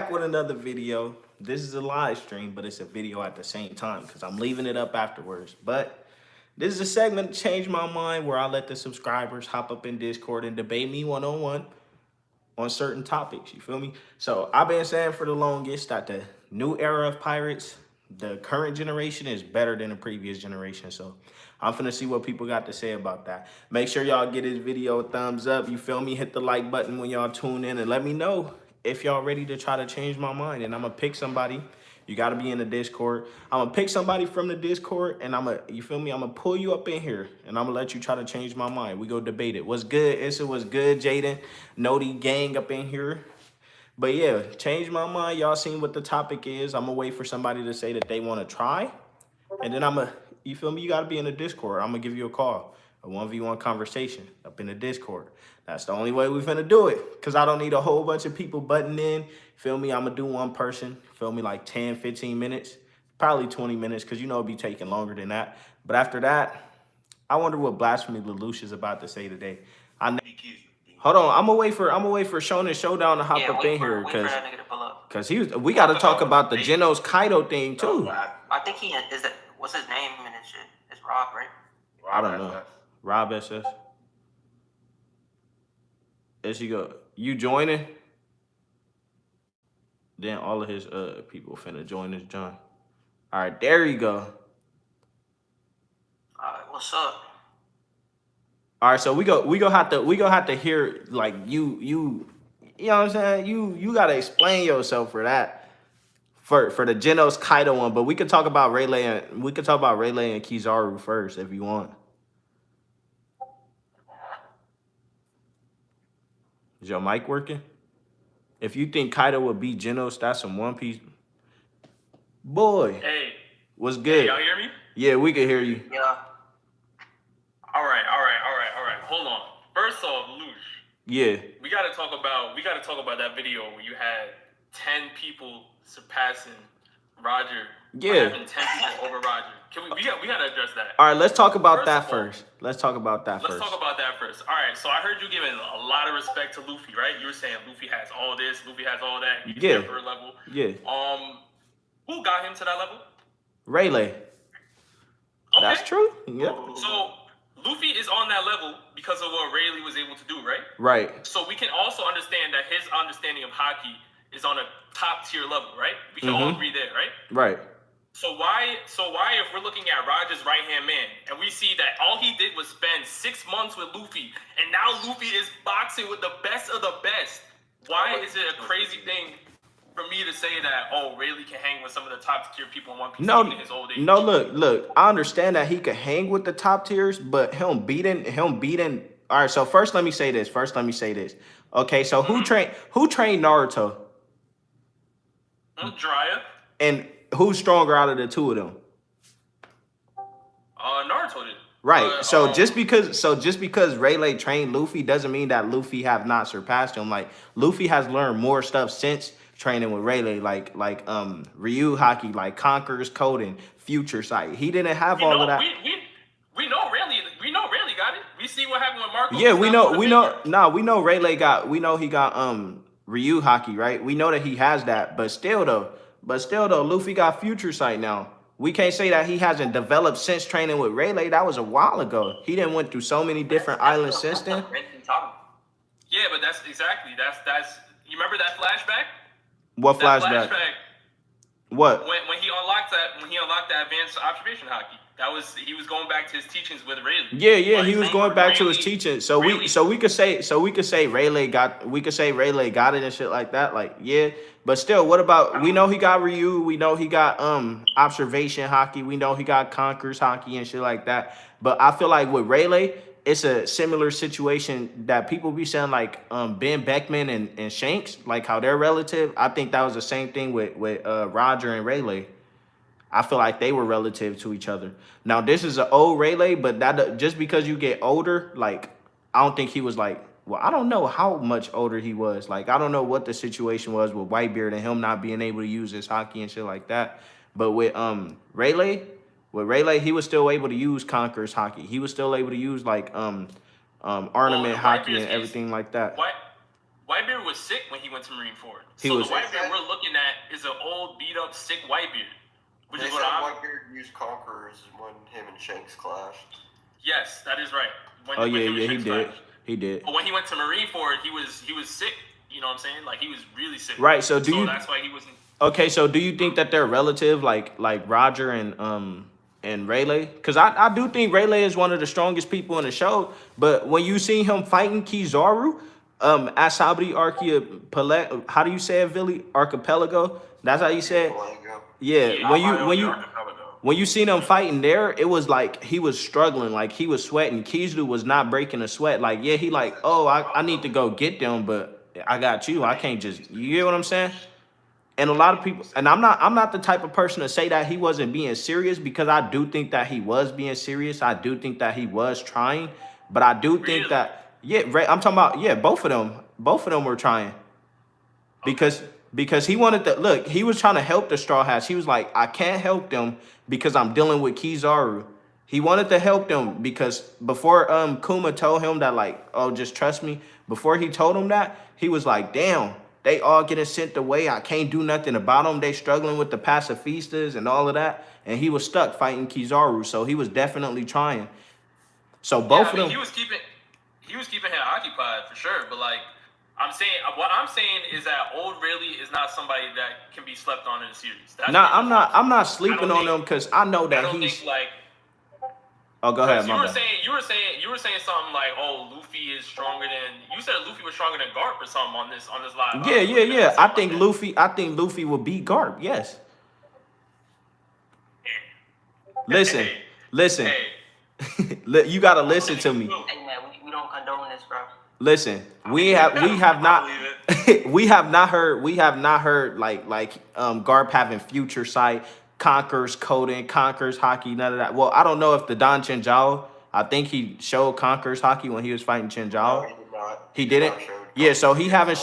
back with another video. This is a live stream, but it's a video at the same time because I'm leaving it up afterwards. But this is a segment to change my mind where I let the subscribers hop up in Discord and debate me one-on-one on certain topics. You feel me? So I've been saying for the longest that the new era of pirates, the current generation is better than the previous generation. So I'm finna see what people got to say about that. Make sure y'all get this video a thumbs up. You feel me? Hit the like button when y'all tune in and let me know if y'all ready to try to change my mind. And I'm gonna pick somebody. You gotta be in the Discord. I'm gonna pick somebody from the Discord and you feel me? I'm gonna pull you up in here and I'm gonna let you try to change my mind. We go debate it. What's good? Issa, what's good? Jaden, Noti gang up in here. But yeah, change my mind. Y'all seen what the topic is. I'm gonna wait for somebody to say that they wanna try. And then you feel me? You gotta be in the Discord. I'm gonna give you a call. A 1v1 conversation up in the Discord. That's the only way we finna do it. Cause I don't need a whole bunch of people butting in. Feel me? I'm gonna do one person. Feel me? Like 10, 15 minutes. Probably 20 minutes, cause you know it'll be taking longer than that. But after that, I wonder what Blasphemy Lelouch is about to say today. Hold on, I'm gonna wait for shonen showdown to hop up in here, cause we gotta talk about the Genos Kaido thing too. I think he is that. What's his name and shit? It's Rob, right? I don't know. Rob SS. There she go. You joining? Then all of his people finna join this John. All right, there you go. What's up? All right, so we gonna have to hear like you know what I'm saying? You gotta explain yourself for that. For the Genos Kaido one, but we could talk about Rayleigh and Kizaru first if you want. Is your mic working? If you think Kaido would beat Genos, that's some One Piece. Boy. Hey. What's good? Hey, y'all hear me? Yeah, we can hear you. Yeah. All right. Hold on. First off, Lush. Yeah. We gotta talk about that video where you had 10 people surpassing Roger. Yeah. Having 10 people over Roger. We gotta address that. All right, let's talk about that first. Let's talk about that first. All right, so I heard you giving a lot of respect to Luffy, right? You were saying Luffy has all this, Luffy has all that. He's Emperor level. Yeah. Who got him to that level? Rayleigh. Okay. That's true. Yeah. So Luffy is on that level because of what Rayleigh was able to do, right? Right. So we can also understand that his understanding of hockey is on a top tier level, right? We can all agree there, right? Right. So why if we're looking at Roger's right-hand man and we see that all he did was spend 6 months with Luffy and now Luffy is boxing with the best of the best, why is it a crazy thing for me to say that, Rayleigh can hang with some of the top tier people in One Piece even in his old age? No, look, I understand that he could hang with the top tiers, but him beating. All right, so first let me say this. Okay, so who trained Naruto? Jiraiya. And who's stronger out of the two of them? Naruto did. Right. So just because Rayleigh trained Luffy doesn't mean that Luffy have not surpassed him. Like Luffy has learned more stuff since training with Rayleigh, like Ryu Haki, like Conqueror's Code and Future Sight. He didn't have all of that. We know Rayleigh got it. We see what happened with Marco. Yeah, we know Rayleigh got. We know he got Ryu Haki, right? We know that he has that, but still though, Luffy got Future Sight now. We can't say that he hasn't developed since training with Rayleigh. That was a while ago. He done went through so many different islands since then. Yeah, but that's you remember that flashback? What flashback? What? When he unlocked that advanced observation hockey. He was going back to his teachings with Rayleigh. Yeah, he was going back to his teachings. So we could say Rayleigh got it and shit like that. Like, yeah. But still, what about, we know he got Ryu, we know he got observation hockey, we know he got Conqueror's hockey and shit like that. But I feel like with Rayleigh, it's a similar situation that people be saying like Ben Beckman and Shanks, like how they're relative. I think that was the same thing with Roger and Rayleigh. I feel like they were relative to each other. Now, this is an old Rayleigh, but that just because you get older, like, I don't think he was like, well, I don't know how much older he was. Like, I don't know what the situation was with Whitebeard and him not being able to use his hockey and shit like that. But with Rayleigh, he was still able to use Conqueror's hockey. He was still able to use like ornament hockey and everything like that. Whitebeard was sick when he went to Marineford. The Whitebeard we're looking beat up sick Whitebeard, which They is said what I'm. Whitebeard used Conquerors when him and Shanks clashed. Yes, that is right. When, Oh when yeah, him and yeah, he Shanks did. clashed. He did. But when he went to Marineford, he was sick. You know what I'm saying? Like he was really sick. Right. So do So you? that's why he wasn't. Okay. So do you think that they're relative, like Roger and Rayleigh? Because I do think Rayleigh is one of the strongest people in the show. But when you see him fighting Kizaru, Asabri Archipelago, how do you say it, Billy? Archipelago. That's how you say it. Archipelago. Yeah. Yeah, When you seen him fighting there, it was like he was struggling, like he was sweating. Kizu was not breaking a sweat. Like, yeah, he like, oh, I need to go get them, but I got you. I can't just, you get what I'm saying? And a lot of people, and I'm not the type of person to say that he wasn't being serious, because I do think that he was being serious. I do think that he was trying, but I do think Really? that, yeah, I'm talking about, yeah, both of them were trying. Because he wanted to look, he was trying to help the Straw Hats. He was like, I can't help them because I'm dealing with Kizaru. He wanted to help them because before Kuma told him that, like, oh, just trust me. Before he told him that, he was like, damn, they all getting sent away. I can't do nothing about them. They struggling with the pacifistas and all of that. And he was stuck fighting Kizaru. So he was definitely trying. So both of them. He was keeping him occupied for sure. But like, what I'm saying is that old Rayleigh is not somebody that can be slept on in a series. That's Nah, what I'm not sleeping on him because I know I that don't he's. think like. Oh, go ahead, You my were bad. saying something like, "Oh, Luffy is stronger than." You said Luffy was stronger than Garp or something on this live. Yeah. I think Luffy will beat Garp. Yes. Listen, Hey, listen. hey, You gotta listen to me. Hey man, we don't condone this, bro. Listen, we have not I believe it. we have not heard like Garp having future sight, conquers Koden, conquers hockey, none of that. Well, I don't know if the Don Chinjao, I think he showed conquers hockey when he was fighting No, Chinjao. he did not. He didn't. not show Yeah, so he Conquerors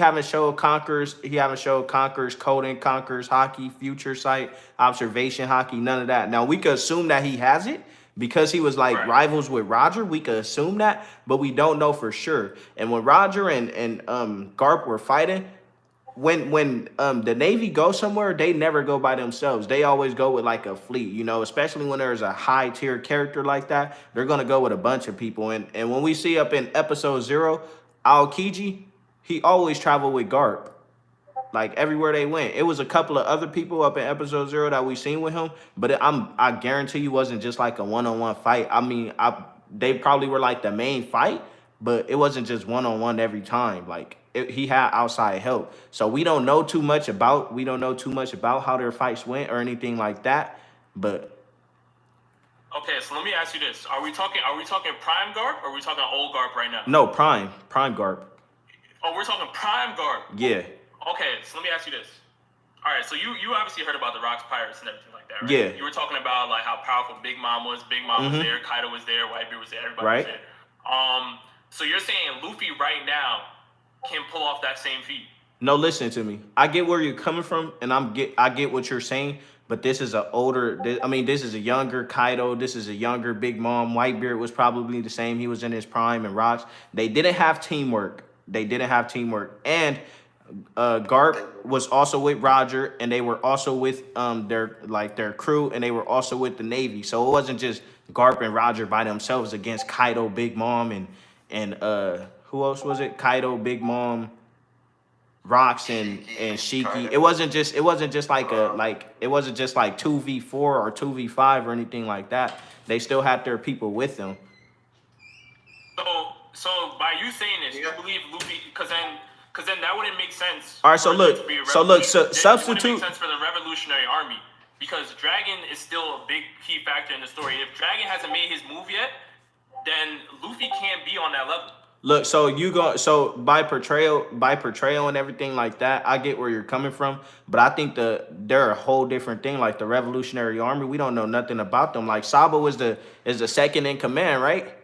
haven't showed conquers. He haven't showed conquers, Coden, conquers hockey, future sight, observation hockey, none of that. Now we could assume that he has it because he was like Right. rivals with Roger. We could assume that, but we don't know for sure. And when Roger and Garp were fighting, when the Navy goes somewhere, they never go by themselves. They always go with like a fleet, you know, especially when there's a high tier character like that. They're gonna go with a bunch of people. And when we see up in episode 0, Aokiji, he always traveled with Garp. Like everywhere they went. It was a couple of other people up in episode 0 that we seen with him, but I guarantee you wasn't just like a one-on-one fight. I mean, they probably were like the main fight, but it wasn't just one-on-one every time. Like he had outside help. So we don't know too much about how their fights went or anything like that. But Okay, so let me ask you this: Are we talking Prime Garp or are we talking old Garp right now? no, Prime Garp. Oh, we're talking Prime Garp. Yeah. Okay, so let me ask you this. All right, so you obviously heard about the Rocks Pirates and everything like that, right? Yeah. You were talking about like how powerful Big Mom was. Big Mom was there. Kaido was there. Whitebeard was there. Everybody Right. was there. So you're saying Luffy right now can pull off that same feat? No, listen to me. I get where you're coming from, and I get what you're saying. But this is this is a younger Kaido. This is a younger Big Mom. Whitebeard was probably the same. He was in his prime, and Rocks. They didn't have teamwork. And Garp was also with Roger, and they were also with their crew, and they were also with the Navy. So it wasn't just Garp and Roger by themselves against Kaido, Big Mom, and who else was it? Kaido, Big Mom, Rocks, and Shiki. It wasn't just like 2v4 or 2v5 or anything like that. They still had their people with them. So by you saying this, you believe Luffy? Because then that wouldn't make sense. All right, so for there look, to be a so look, so revolution. It wouldn't substitute- make sense for the Revolutionary Army because Dragon is still a big key factor in the story. If Dragon hasn't made his move yet, then Luffy can't be on that level. Look, so by portrayal and everything like that, I get where you're coming from, but I think they're a whole different thing. Like the Revolutionary Army, we don't know nothing about them. Like Sabo is the second in command, right?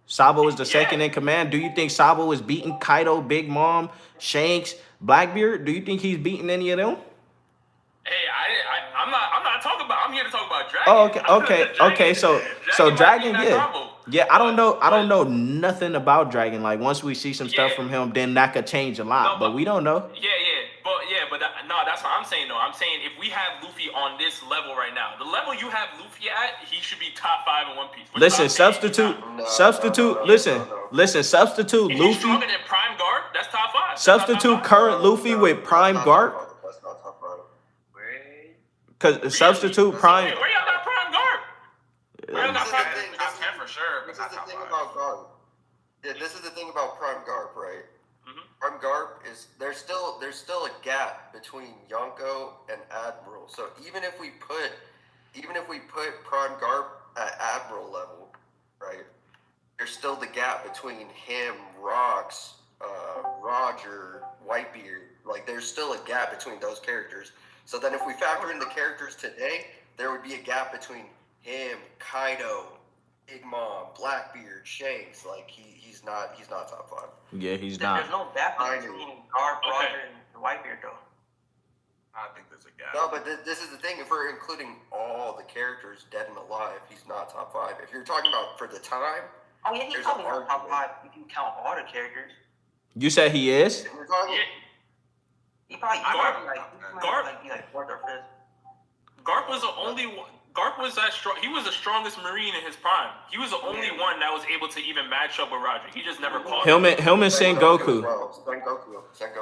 Sabo is the second in command. Do you think Sabo is beating Kaido, Big Mom, Shanks, Blackbeard? Do you think he's beating any of them? Hey, I'm not talking about. I'm here to talk about Dragon. Oh, okay. So Dragon, might be in that yeah. combo. Yeah, I don't know nothing about Dragon. Like once we see some stuff from him, then that could change a lot. No, but we don't know. But no, that's what I'm saying though. I'm saying if we have Luffy on this level right now, the level you have Luffy at, he should be top 5 in One Piece. Listen, substitute. Listen, substitute If he's Luffy. stronger than Prime Guard, that's top 5. Substitute current Luffy with Prime Garp. That's not top 5. Cause substitute Prime. Where y'all got Prime Guard? Where y'all got This is the Prime? thing- Top 10 for sure, but This not is the top thing 5. about Garp. Yeah, this is the thing about Prime Garp, right? Prime Garp is there's still a gap between Yonko and Admiral. So even if we put Prime Garp at Admiral level, right? There's still the gap between him, Rocks, Roger, Whitebeard. Like there's still a gap between those characters. So then if we factor in the characters today, there would be a gap between him, Kaido, Big Mom, Blackbeard, Shanks. Like he's not top 5. Yeah, he's not. There's no gap between Garp, Roger, and Whitebeard though. I think there's a gap. No, but this is the thing. If we're including all the characters dead and alive, he's not top 5. If you're talking about for the time, Oh yeah, he's There's probably an not top argument. 5 if you count all the characters. You said he is? if we're talking, He probably Garp- be like 4th or 5th. Garp was the only one. Garp was that strong. He was the strongest Marine in his prime. He was the only one that was able to even match up with Roger. He just never caught Him and Sengoku.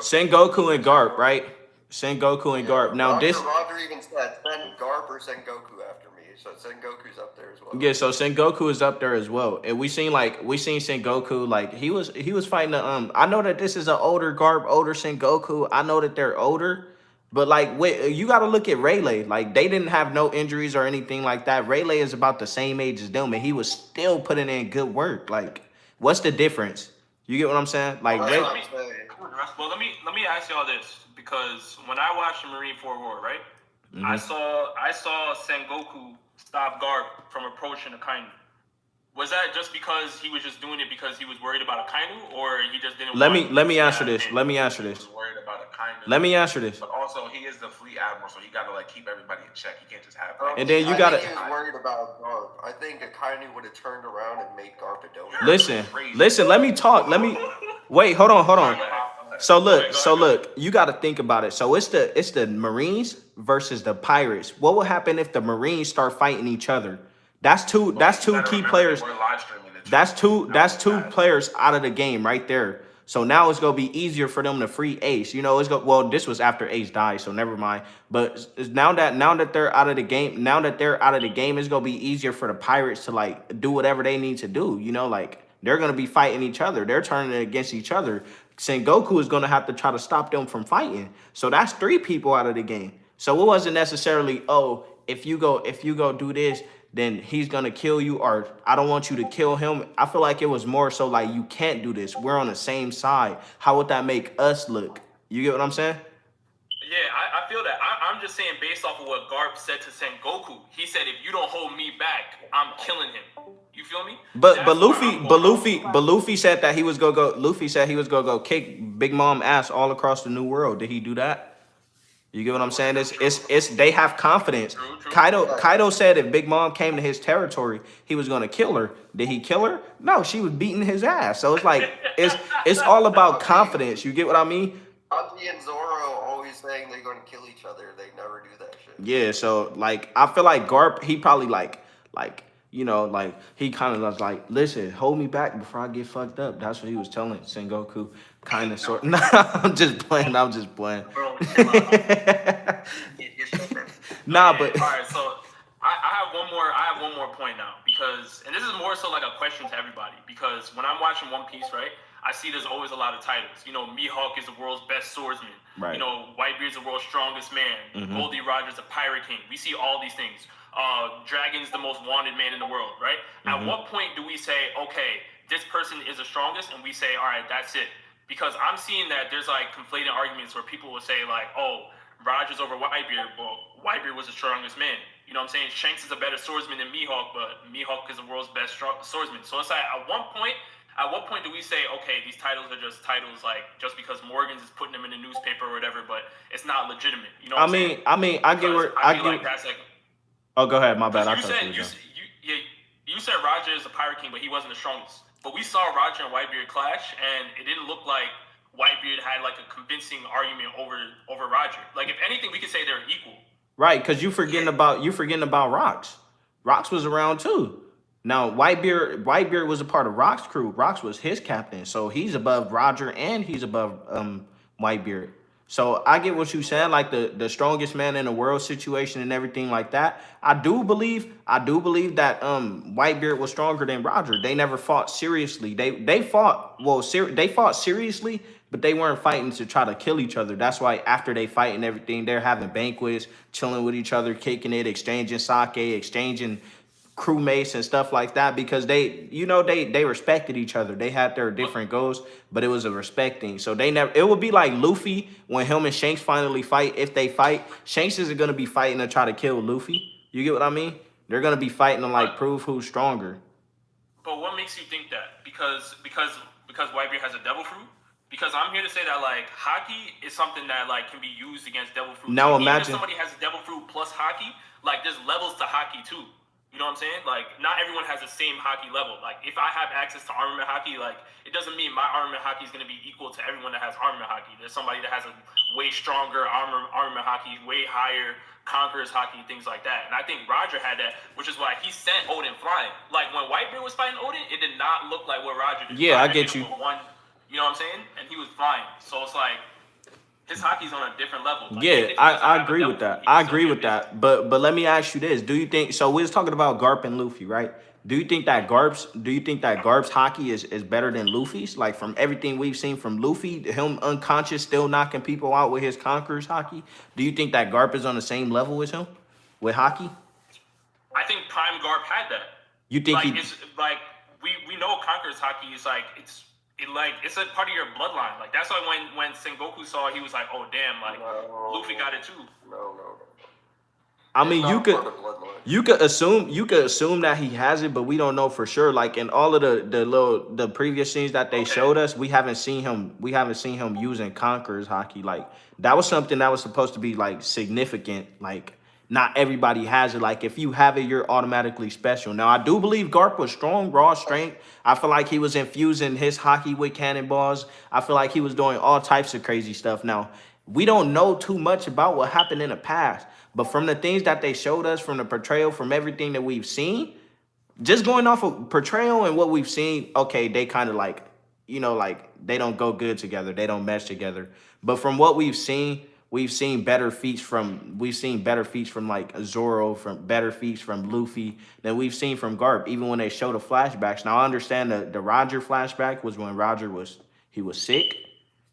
Sengoku and Garp, right? Sengoku and Garp. Now Roger, this. Roger even said send Garp or Sengoku after me. So Sengoku's up there as well. Yeah, so Sengoku is up there as well, and we seen Sengoku like he was fighting the I know that this is an older Garp, older Sengoku. I know that they're older, but like wait, you got to look at Rayleigh. Like they didn't have no injuries or anything like that. Rayleigh is about the same age as them, and he was still putting in good work. Like, what's the difference? You get what I'm saying? Like, That's Ray- what I'm saying. Well, let me ask y'all this, because when I watched the Marine 4 War, right, I saw Sengoku stop Garp from approaching Akainu. Was that just because he was just doing it because he was worried about Akainu, or he just didn't? let want me answer this. him? Let me answer He this. was worried about a kind of. Let me answer this. But also, he is the fleet admiral, so he got to like keep everybody in check. He can't just have. And then you I gotta- think he was worried about Garp. I think Akainu would have turned around and made Garp a donor. Listen. Let me talk. Wait. Hold on. So look, you got to think about it. So it's the Marines versus the Pirates. What will happen if the Marines start fighting each other? That's two key players. That's two players out of the game right there. So now it's gonna be easier for them to free Ace. You know, this was after Ace died, so never mind. But now that they're out of the game, it's gonna be easier for the Pirates to like do whatever they need to do. You know, like they're gonna be fighting each other. They're turning it against each other. Sengoku is gonna have to try to stop them from fighting. So that's 3 people out of the game. So it wasn't necessarily, oh, if you go do this, then he's gonna kill you, or I don't want you to kill him. I feel like it was more so like you can't do this. We're on the same side. How would that make us look? You get what I'm saying? Yeah, I feel that. I'm just saying based off of what Garp said to Sengoku. He said, if you don't hold me back, I'm killing him. You feel me? But Luffy said that he was gonna go. Luffy said he was gonna go kick Big Mom ass all across the New World. Did he do that? You get what I'm saying? It's they have confidence. True. Kaido said if Big Mom came to his territory, he was gonna kill her. Did he kill her? No, she was beating his ass. So it's like it's all about confidence. You get what I mean? Sanji and Zoro always saying they're going to kill each other. They never do that shit. Yeah. So like I feel like Garp, he probably like you know, like he kind of was like, listen, hold me back before I get fucked up. That's what he was telling Sengoku. Kind of sort. Nah, I'm just playing. Bro, chill Nah, but all right. So I have one more point now, because, and this is more so like a question to everybody, because when I'm watching One Piece, right, I see there's always a lot of titles. You know, Mihawk is the world's best swordsman. Right. You know, Whitebeard's the world's strongest man. Goldie Roger's the pirate king. We see all these things. Dragon's the most wanted man in the world, right? At what point do we say, okay, this person is the strongest, and we say, all right, that's it? Because I'm seeing that there's like conflating arguments where people will say like, oh, Roger's over Whitebeard, but Whitebeard was the strongest man. You know what I'm saying? Shanks is a better swordsman than Mihawk, but Mihawk is the world's best swordsman. So it's like, at what point do we say, okay, these titles are just titles, like just because Morgan's is putting them in the newspaper or whatever, but it's not legitimate. You know what I'm saying? I get where I feel get. like that's like, Oh, go ahead. My bad. I you thought said you were done. you said Roger is the pirate king, but he wasn't the strongest. But we saw Roger and Whitebeard clash, and it didn't look like Whitebeard had like a convincing argument over Roger. Like if anything, we could say they're equal. Right, because you forgetting about Rocks. Rocks was around too. Now Whitebeard was a part of Rock's crew. Rocks was his captain, so he's above Roger and he's above Whitebeard. So I get what you said, like the strongest man in the world situation and everything like that. I do believe that Whitebeard was stronger than Roger. They never fought seriously. They fought seriously, but they weren't fighting to try to kill each other. That's why after they fight and everything, they're having banquets, chilling with each other, kicking it, exchanging sake, exchanging crewmates and stuff like that, because they respected each other. They had their different goals, but it was a respect thing. So it would be like Luffy when him and Shanks finally fight. If they fight, Shanks isn't gonna be fighting to try to kill Luffy. You get what I mean? They're gonna be fighting to like prove who's stronger. But what makes you think that? Because Whitebeard has a devil fruit? Because I'm here to say that like hockey is something that like can be used against devil fruit. Now Even imagine if somebody has a devil fruit plus hockey, like there's levels to hockey too. You know what I'm saying? Like, not everyone has the same hockey level. Like, if I have access to armament hockey, like, it doesn't mean my armament hockey is going to be equal to everyone that has armament hockey. There's somebody that has a way stronger armament hockey, way higher conquerors hockey, things like that. And I think Roger had that, which is why he sent Odin flying. Like, when Whitebeard was fighting Odin, it did not look like what Roger did. Yeah, Roger I get you. You know what I'm saying? And he was flying. So it's like, his hockey's on a different level. Like, yeah, I agree with that. I agree with that. But let me ask you this: do you think? So we was talking about Garp and Luffy, right? Do you think that Garp's hockey is better than Luffy's? Like from everything we've seen from Luffy, him unconscious, still knocking people out with his conquerors hockey. Do you think that Garp is on the same level as him with hockey? I think Prime Garp had that. You think like, it's like we know conquerors hockey is like it's a part of your bloodline. Like that's why when Sengoku saw it, he was like, oh damn, like Luffy got it too. No. I mean, you could assume that he has it, but we don't know for sure. Like in all of the previous scenes that they showed us, we haven't seen him using conquerors hockey. Like that was something that was supposed to be like significant. Like not everybody has it. Like if you have it, you're automatically special. Now I do believe Garp was strong, raw strength. I feel like he was infusing his hockey with cannonballs. I feel like he was doing all types of crazy stuff. Now we don't know too much about what happened in the past, but from the things that they showed us, from the portrayal, from everything that we've seen, just going off of portrayal and what we've seen, okay, they kind of like, like they don't go good together. They don't mesh together. But from what we've seen better feats from like Zoro, from better feats from Luffy than we've seen from Garp, even when they show the flashbacks. Now I understand the Roger flashback was when Roger was sick.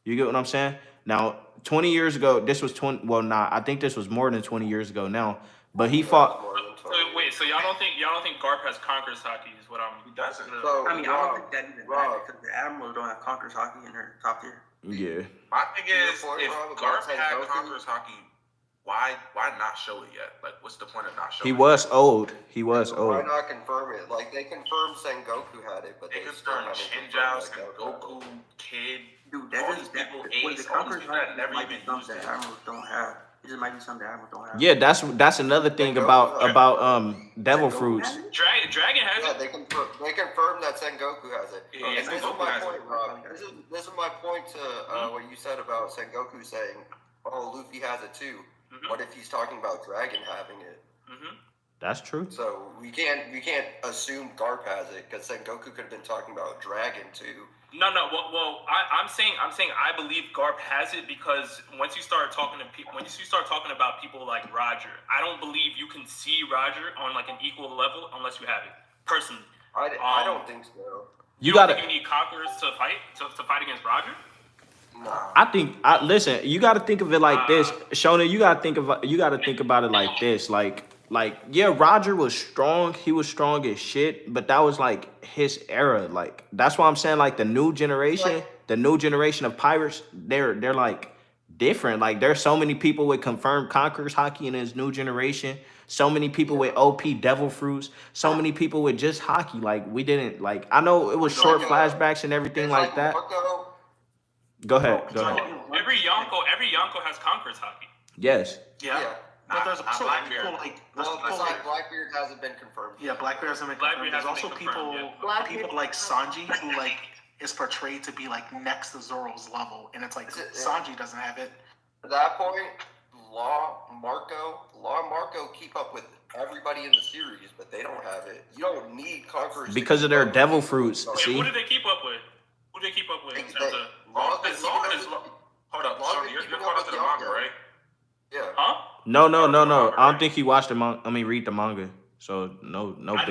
You get what I'm saying? Now 20 years ago, this was 20. Well, I think this was more than 20 years ago now. But he fought. So y'all don't think Garp has conquerors hockey? Is what I'm. He doesn't. So, I mean, I don't think that even matters because the Admirals don't have conquerors hockey in their top tier. Yeah. My thing is, if Garp had Sengoku? conquerors hockey, why not show it yet? Like, what's the point of not showing He it? was old. Why not confirm it? Like they confirmed Sengoku had it, but They they still confirmed haven't Shinjao, confirmed Sengoku, Kid. Dude, all that these is people, with Ace, the all these conquerors people that hockey never might be even something used that it. Admirals don't have. It just might be something that Admirals don't have. Yeah, that's another thing about devil fruits. Dragon has Yeah, it. they confirmed that Sengoku has it. Yeah, And this is Sengoku my has point, it. Rob. This is my point to what you said about Sengoku saying, "Oh, Luffy has it too." What if he's talking about Dragon having it? That's true. So we can't assume Garp has it because Sengoku could have been talking about Dragon too. No. Well, I'm saying I believe Garp has it because once you start talking about people like Roger, I don't believe you can see Roger on like an equal level unless you have it. Personally, I don't think so. you don't think you need conquerors to fight against Roger. No. Listen, you got to think of it like this, Shonen. You got to think about it like this, like yeah, Roger was strong. He was strong as shit, but that was like his era. Like that's why I'm saying like the new generation of pirates, they're like different. Like there's so many people with confirmed conquerors hockey in this new generation. So many people with OP devil fruits. So many people with just hockey. Like we didn't like. I know it was short flashbacks and everything like that. Marco, Go ahead. Every Yonko has conquerors hockey. Yes. yeah. But there's Not also Blackbeard. people like Well, besides Blackbeard hasn't been confirmed. yeah, Blackbeard hasn't been Blackbeard confirmed. There's hasn't also been confirmed people yet. like Sanji who like is portrayed to be like next to Zoro's level, and it's like Sanji doesn't have it. At that point, Law and Marco keep up with everybody in the series, but they don't have it. You don't need conquerors because of their devil fruits. Wait, See, who did they keep up with? Who did they keep up with? In terms of Hold up, so you're caught up to the manga, right? Yeah. huh? no. I don't think he watched the manga. I mean, read the manga. So no. I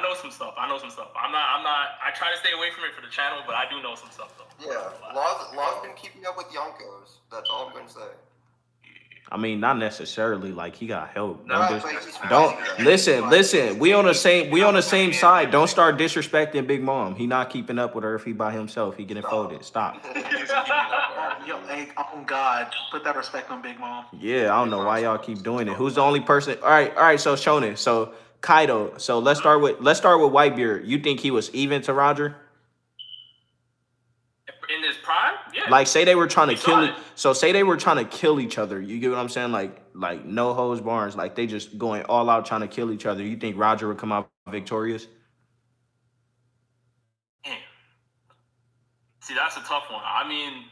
know some stuff. I'm not. I try to stay away from it for the channel, but I do know some stuff though. Yeah. Law's been keeping up with Yonkos. That's all I'm gonna say. I mean, not necessarily. Like he got help. No, Don't, but just, he's don't fighting. listen. We on the same side. Don't start disrespecting Big Mom. He not keeping up with her if he by himself. He getting folded. Stop. Yo, hey, oh God, put that respect on Big Mom. Yeah, I don't know why y'all keep doing it. Who's the only person? All right. So Shonen. So Kaido. So let's start with Whitebeard. You think he was even to Roger? In his prime, yeah. Like, say they were trying to We kill saw it. it. So say they were trying to kill each other. You get what I'm saying? Like no holds barns. Like they just going all out trying to kill each other. You think Roger would come out victorious? Damn. See, that's a tough one. I mean,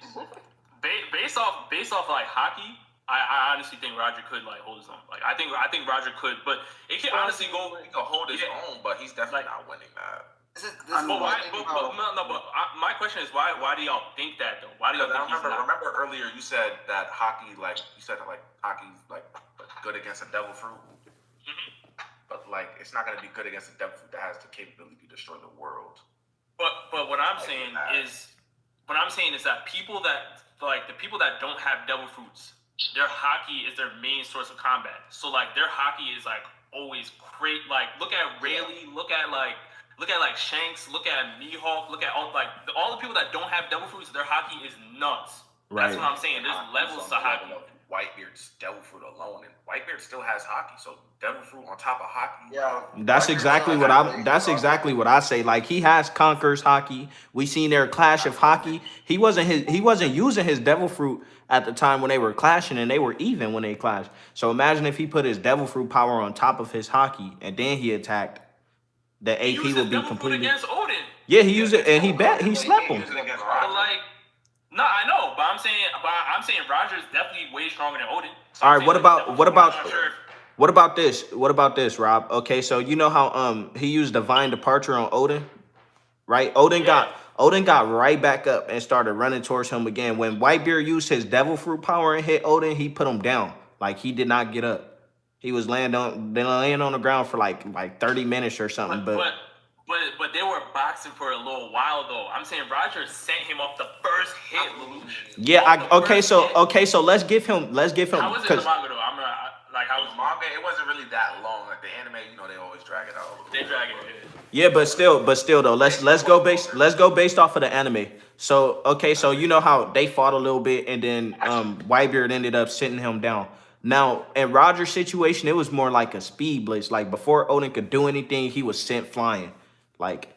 based off like hockey, I honestly think Roger could like hold his own. Like I think Roger could, but it can honestly go. He can hold his own, but he's definitely not winning that. My question is why do y'all think that though? Why do y'all think Remember earlier you said that hockey's like good against a devil fruit, but like it's not gonna be good against a devil fruit that has the capability to destroy the world. But what I'm saying is that people that don't have devil fruits, their hockey is their main source of combat. So like their hockey is like always great. Like look at Rayleigh, look at Shanks, look at Mihawk, look at all the people that don't have devil fruits, their hockey is nuts. Right. That's what I'm saying. There's levels to hockey. Whitebeard's devil fruit alone, and Whitebeard still has hockey, so devil fruit on top of hockey. Yeah. That's exactly what I say. Like he has Conqueror's hockey. We seen their clash of hockey. He wasn't using his devil fruit at the time when they were clashing, and they were even when they clashed. So imagine if he put his devil fruit power on top of his hockey and then he attacked. The AP would be completely against Odin. Yeah, he used it and he slept him. No, I know, but I'm saying Roger's definitely way stronger than Odin. So all right, what about this? What about this, Rob? Okay, so you know how he used divine departure on Odin, right? Odin got right back up and started running towards him again. When Whitebeard used his devil fruit power and hit Odin, he put him down. Like he did not get up. He was laying on the ground for like 30 minutes or something. But they were boxing for a little while though. I'm saying Roger sent him off the first hit, Lelouch. Yeah, so let's give him How was it in the manga though? How was the manga? It wasn't really that long. Like the anime, they always drag it out. They drag it. Yeah, but still though, let's go based off of the anime. So so you know how they fought a little bit and then Whitebeard ended up sitting him down. Now, in Roger's situation, it was more like a speed blitz. Like before Odin could do anything, he was sent flying. Like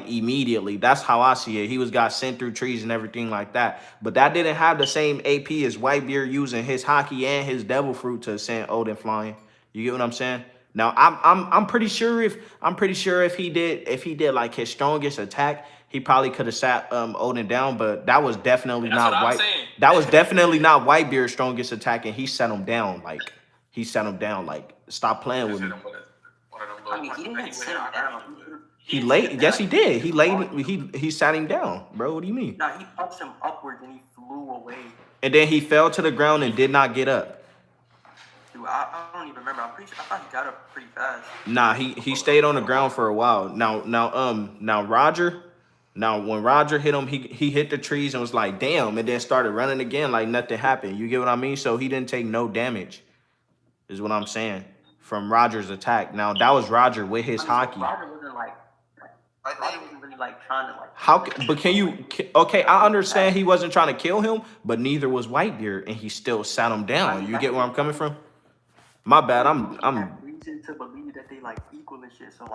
immediately. That's how I see it. He got sent through trees and everything like that. But that didn't have the same AP as Whitebeard using his hockey and his devil fruit to send Odin flying. You get what I'm saying? Now I'm pretty sure if he did like his strongest attack, he probably could have sat Odin down, but that was definitely not Whitebeard's strongest attack, and he set him down. Like stop playing with me. I mean, he didn't sit him down. Yes, he did. He sat him down, bro. What do you mean? No, he punched him upwards and he flew away. And then he fell to the ground and did not get up. Dude, I don't even remember. I'm pretty sure I thought he got up pretty fast. Nah, he stayed on the ground for a while. Now Roger. Now, when Roger hit him, he hit the trees and was like, damn, and then started running again like nothing happened. You get what I mean? So he didn't take no damage, is what I'm saying, from Roger's attack. Now, that was Roger with his hockey. Roger wasn't Roger wasn't really trying to I understand he wasn't trying to kill him, but neither was Whitebeard, and he still sat him down. You get where I'm coming from? My bad, I'm reason to believe that they equal and shit, so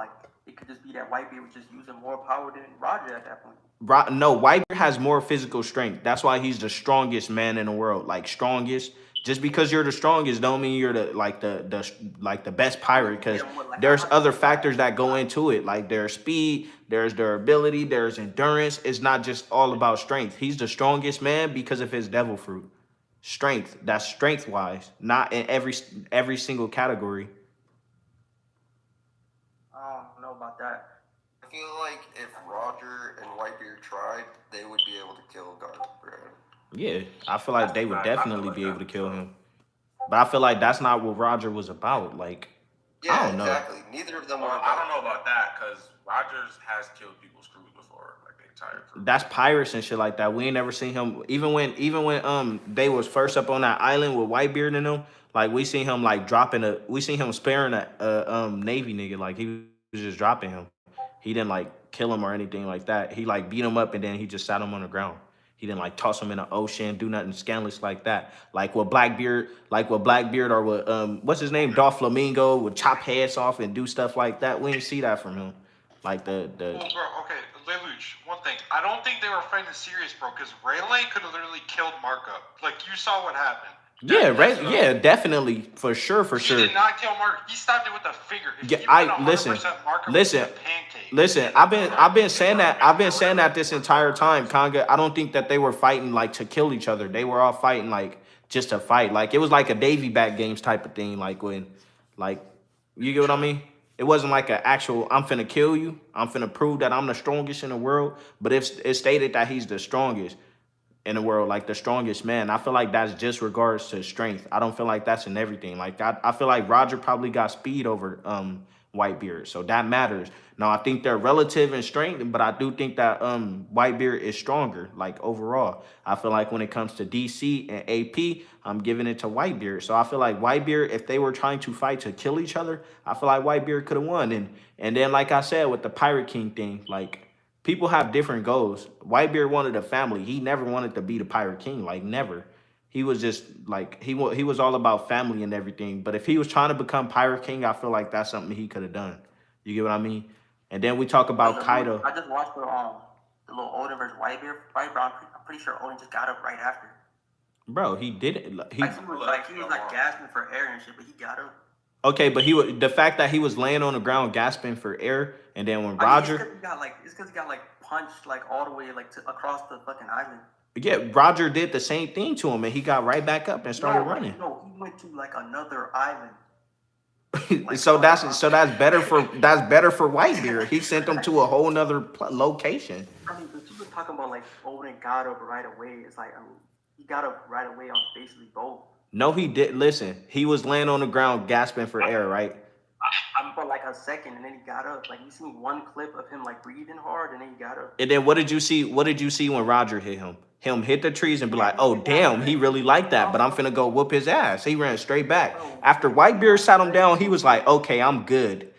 it could just be that Whitebeard was just using more power than Roger at that point. No, Whitebeard has more physical strength. That's why he's the strongest man in the world. Strongest. Just because you're the strongest don't mean you're the best pirate, because there's other factors that go into it. Like there's speed, there's durability, there's endurance. It's not just all about strength. He's the strongest man because of his devil fruit. Strength, that's strength wise, not in every single category. I don't know about that. I feel like if Roger and Whitebeard tried, they would be able to kill Garp, bro. Yeah, I feel like they would definitely be able to kill him. But I feel like that's not what Roger was about. Like, Yeah, I don't know. exactly. Neither of them were. I don't know about that because Rogers has killed people's crew before, like the entire crew. That's pirates and shit like that. We ain't never seen him. Even when they was first up on that island with Whitebeard and them, like we seen him like we seen him sparing a Navy nigga. Like he was just dropping him. He didn't like kill him or anything like that. He like beat him up and then he just sat him on the ground. He didn't like toss him in the ocean, do nothing scandalous like that. Like with Blackbeard or with what's his name, Doflamingo would chop heads off and do stuff like that. We didn't see that from him. Like Well, bro, okay, Lelouch, one thing. I don't think they were fighting serious, bro, because Rayleigh could have literally killed Marco. Like, you saw what happened. Definitely, for sure. He did not kill Marco. He stopped it with a finger. If Yeah, he went 100%, Marco listen. would be a pancake. Listen, I've been saying that this entire time, Conga. I don't think that they were fighting like to kill each other. They were all fighting like just to fight. Like it was like a Davy back games type of thing. Like when, like, you get what I mean? It wasn't like an actual I'm finna kill you. I'm finna prove that I'm the strongest in the world. But if it stated that he's the strongest in the world, like the strongest man, I feel like that's just regards to strength. I don't feel like that's in everything. Like I feel like Roger probably got speed over Whitebeard, so that matters. Now I think they're relative in strength, but I do think that Whitebeard is stronger. Like overall, I feel like when it comes to DC and AP, I'm giving it to Whitebeard. So I feel like Whitebeard, if they were trying to fight to kill each other, I feel like Whitebeard could have won. And then like I said with the Pirate King thing, like people have different goals. Whitebeard wanted a family. He never wanted to be the Pirate King. Like never. He was just like he was all about family and everything. But if he was trying to become Pirate King, I feel like that's something he could have done. You get what I mean? And then we talk about Kaido. I just watched the little Odin versus Whitebeard fight, bro. I'm pretty sure Odin just got up right after. Bro, he did it. He was gasping for air and shit, but he got up. Okay, but the fact that he was laying on the ground gasping for air, and then when Roger, it's because he got like punched like all the way like across the fucking island. Yeah, Roger did the same thing to him, and he got right back up and started running. No, he went to like another island. So that's better for Whitebeard. He sent him to a whole nother location. I mean, but you were talking about like Odin got up right away. It's like he got up right away on basically both. No, he did. Listen, he was laying on the ground gasping for air, right? For like a second, and then he got up. Like you seen one clip of him like breathing hard, and then he got up. And then what did you see? What did you see when Roger hit him? Him hit the trees and be like, "Oh damn, he really liked that." But I'm finna go whoop his ass. He ran straight back. After Whitebeard sat him down, he was like, "Okay, I'm good."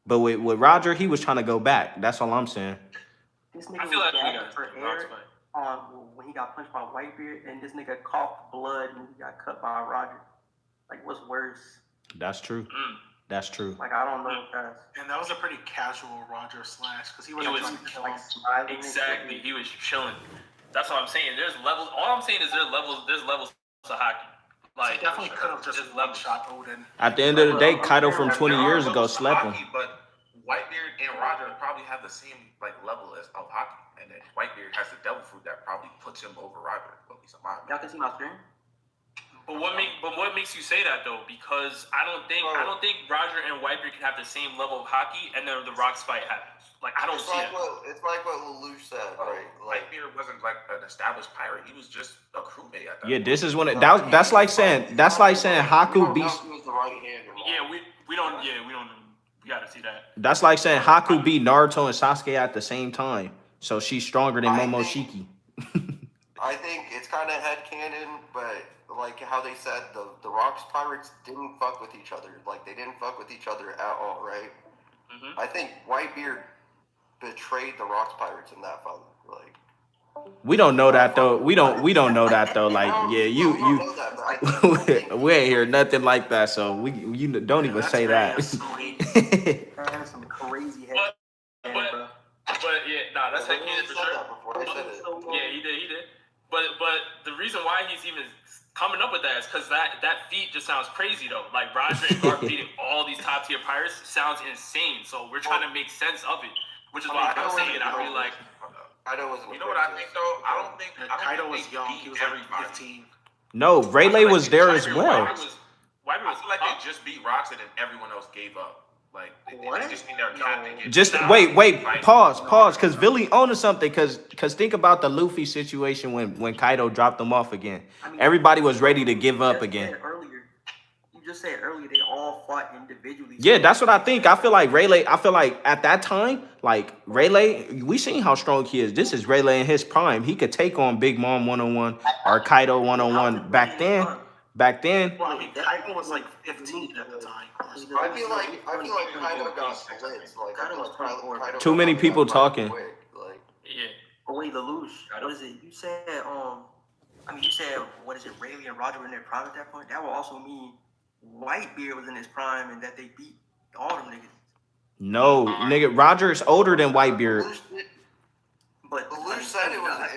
But with Roger, he was trying to go back. That's all I'm saying. This nigga was gasping for air when he got punched by Whitebeard, and this nigga coughed blood when he got cut by Roger. Like, what's worse? That's true. That's true. Like, I don't know if that's... And that was a pretty casual Roger slash, because he wasn't trying to kill him. Exactly, he was chilling. That's what I'm saying. There's levels. All I'm saying is there's levels to hockey. Like, he definitely could have just shot Odin. At the end of the day, Kaido from 20 years ago slept him. But Whitebeard and Roger probably have the same like level of hockey, and then Whitebeard has the devil fruit that probably puts him over Roger. At least in my opinion. Y'all can see my screen. But what makes you say that though? Because I don't think Roger and Whitebeard can have the same level of hockey, and then the Rocks fight happens. Like I don't see it. It's like what Lelouch said, right? Like Whitebeard wasn't like an established pirate; he was just a crewmate at that. Yeah, this is when that's like saying Haku beat. Yeah, we don't. We gotta see that. That's like saying Haku beat Naruto and Sasuke at the same time, so she's stronger than Momoshiki. I think it's kind of headcanon, but like how they said the Rocks pirates didn't fuck with each other. Like they didn't fuck with each other at all, right? Mm-hmm. I think Whitebeard betrayed the Rocks pirates in that fight. Like we don't know that though. We don't know that though. Like yeah, we ain't hear nothing like that. So you don't even say that. That's some crazy head. But yeah, nah, that's headcanon for sure. Yeah, he did. But the reason why he's even coming up with that is because that feat just sounds crazy though. Like Roger and Garp beating all these top tier pirates sounds insane. So we're trying to make sense of it, which is why I'm saying I feel like. Kaido wasn't. You know what I think though? I don't think Kaido was they young. beat He was like everybody. 15. No, Rayleigh was there as well. I feel like they just beat Rox and then everyone else gave up. Like they just need their captain. Just wait, pause, because Billy owns something. Because think about the Luffy situation when Kaido dropped them off again. I mean, Everybody was ready to give up again. You just said earlier they all fought individually. Yeah, that's what I think. I feel like Rayleigh. I feel like at that time, like Rayleigh, we seen how strong he is. This is Rayleigh in his prime. He could take on Big Mom 1-on-1 or Kaido 1-on-1 back then. Well, I mean, Kaido was like 15 at the time. I feel like Kaido got blitzed. Like I feel like Kaido Too many people talking. Quick, like. Yeah. Oh wait, Lelouch, what is it? You said you said what is it? Rayleigh and Roger were in their prime at that point. That would also mean Whitebeard was in his prime and that they beat all them niggas. No, nigga, Roger is older than Whitebeard. But Lelouch said it was a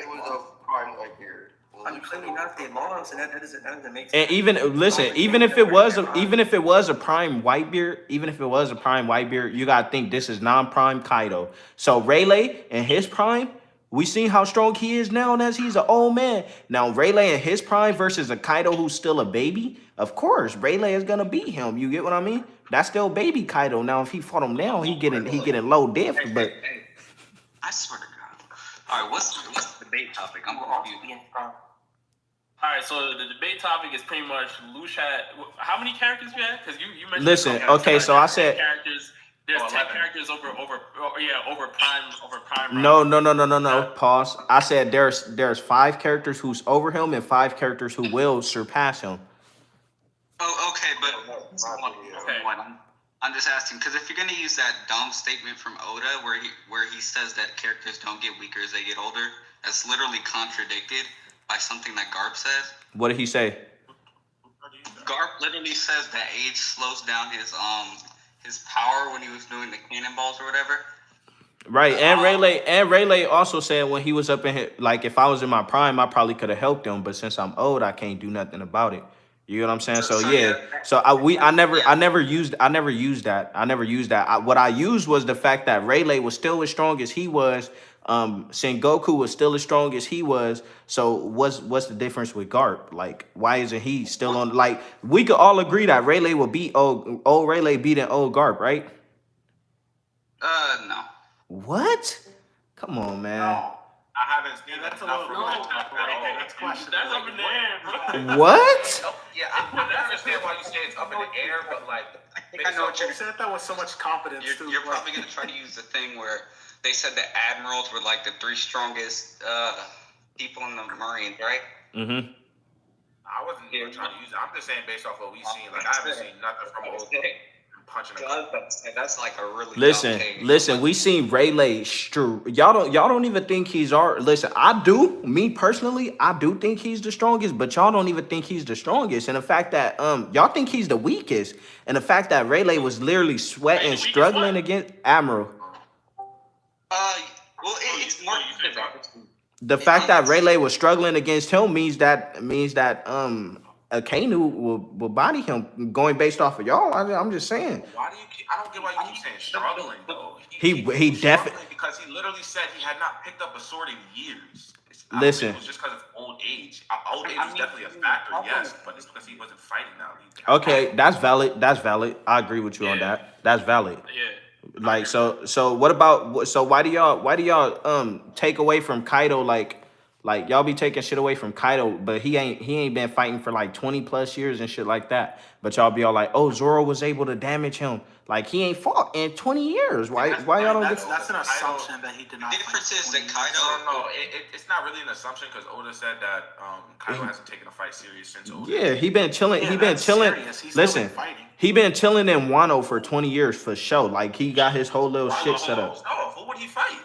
prime Whitebeard. I mean, clearly not they lost, and that doesn't make sense. And even if it was a prime Whitebeard, you gotta think this is non-prime Kaido. So Rayleigh in his prime, we seen how strong he is now, and as he's an old man. Now Rayleigh in his prime versus a Kaido who's still a baby. Of course, Rayleigh is gonna beat him. You get what I mean? That's still baby Kaido. Now if he fought him now, he getting low diff. But I swear to God. All right, what's the debate topic? I'm confused. All right, so the debate topic is pretty much Lush had how many characters we had? Because you mentioned. Listen, okay, so I said characters. There's 10 characters over prime. No. Pause. I said there's 5 characters who's over him and 5 characters who will surpass him. Oh, okay, but I'm just asking because if you're gonna use that dumb statement from Oda where he says that characters don't get weaker as they get older, that's literally contradicted by something that Garp says. What did he say? Garp literally says that age slows down his power when he was doing the cannonballs or whatever. Right, and Rayleigh also said when he was up in his, like if I was in my prime, I probably could have helped him, but since I'm old, I can't do nothing about it. You know what I'm saying? So yeah. So I never used that. What I used was the fact that Rayleigh was still as strong as he was. Sengoku was still as strong as he was. So what's the difference with Garp? Like, why isn't he still on? Like, we could all agree that Rayleigh will beat old Rayleigh beating old Garp, right? No. What? Come on, man. I haven't seen That's enough a from little That's question. That's up in the air, bro. What? Yeah, I understand why you say it's up in the air, but like, I think I know what you said that with so much confidence. You're probably gonna try to use the thing where they said the admirals were like the 3 strongest people in the Marines, right? Mm-hmm. I wasn't even trying to use it. I'm just saying based off what we've seen. Like, I haven't seen nothing from old punching a That's like a really listen. We seen Rayleigh. Y'all don't even think he's our. Listen, I do. Me personally, I do think he's the strongest, but y'all don't even think he's the strongest. And the fact that y'all think he's the weakest, and the fact that Rayleigh was literally sweating, struggling against Admiral. Well, it's more. The fact that Rayleigh was struggling against him means that Akainu will body him going based off of y'all. I'm just saying. Why do you keep, I don't get why you keep saying struggling though. He definitely because he literally said he had not picked up a sword in years. Listen. It was just because of old age. Old age is definitely a factor, yes, but it's because he wasn't fighting now. Okay, that's valid. I agree with you on that. That's valid. Yeah. Like so what about why do y'all take away from Kaido like y'all be taking shit away from Kaido, but he ain't been fighting for like 20 plus years and shit like that. But y'all be all like, oh, Zoro was able to damage him. Like he ain't fought in 20 years. Why y'all don't get that's an assumption that he did not. The difference is that Kaido. No, it's not really an assumption because Oda said that Kaido hasn't taken a fight serious since Oda. Yeah, he been chilling. Listen, he been chilling in Wano for 20 years for sure. Like he got his whole little shit set up. No, who would he fight?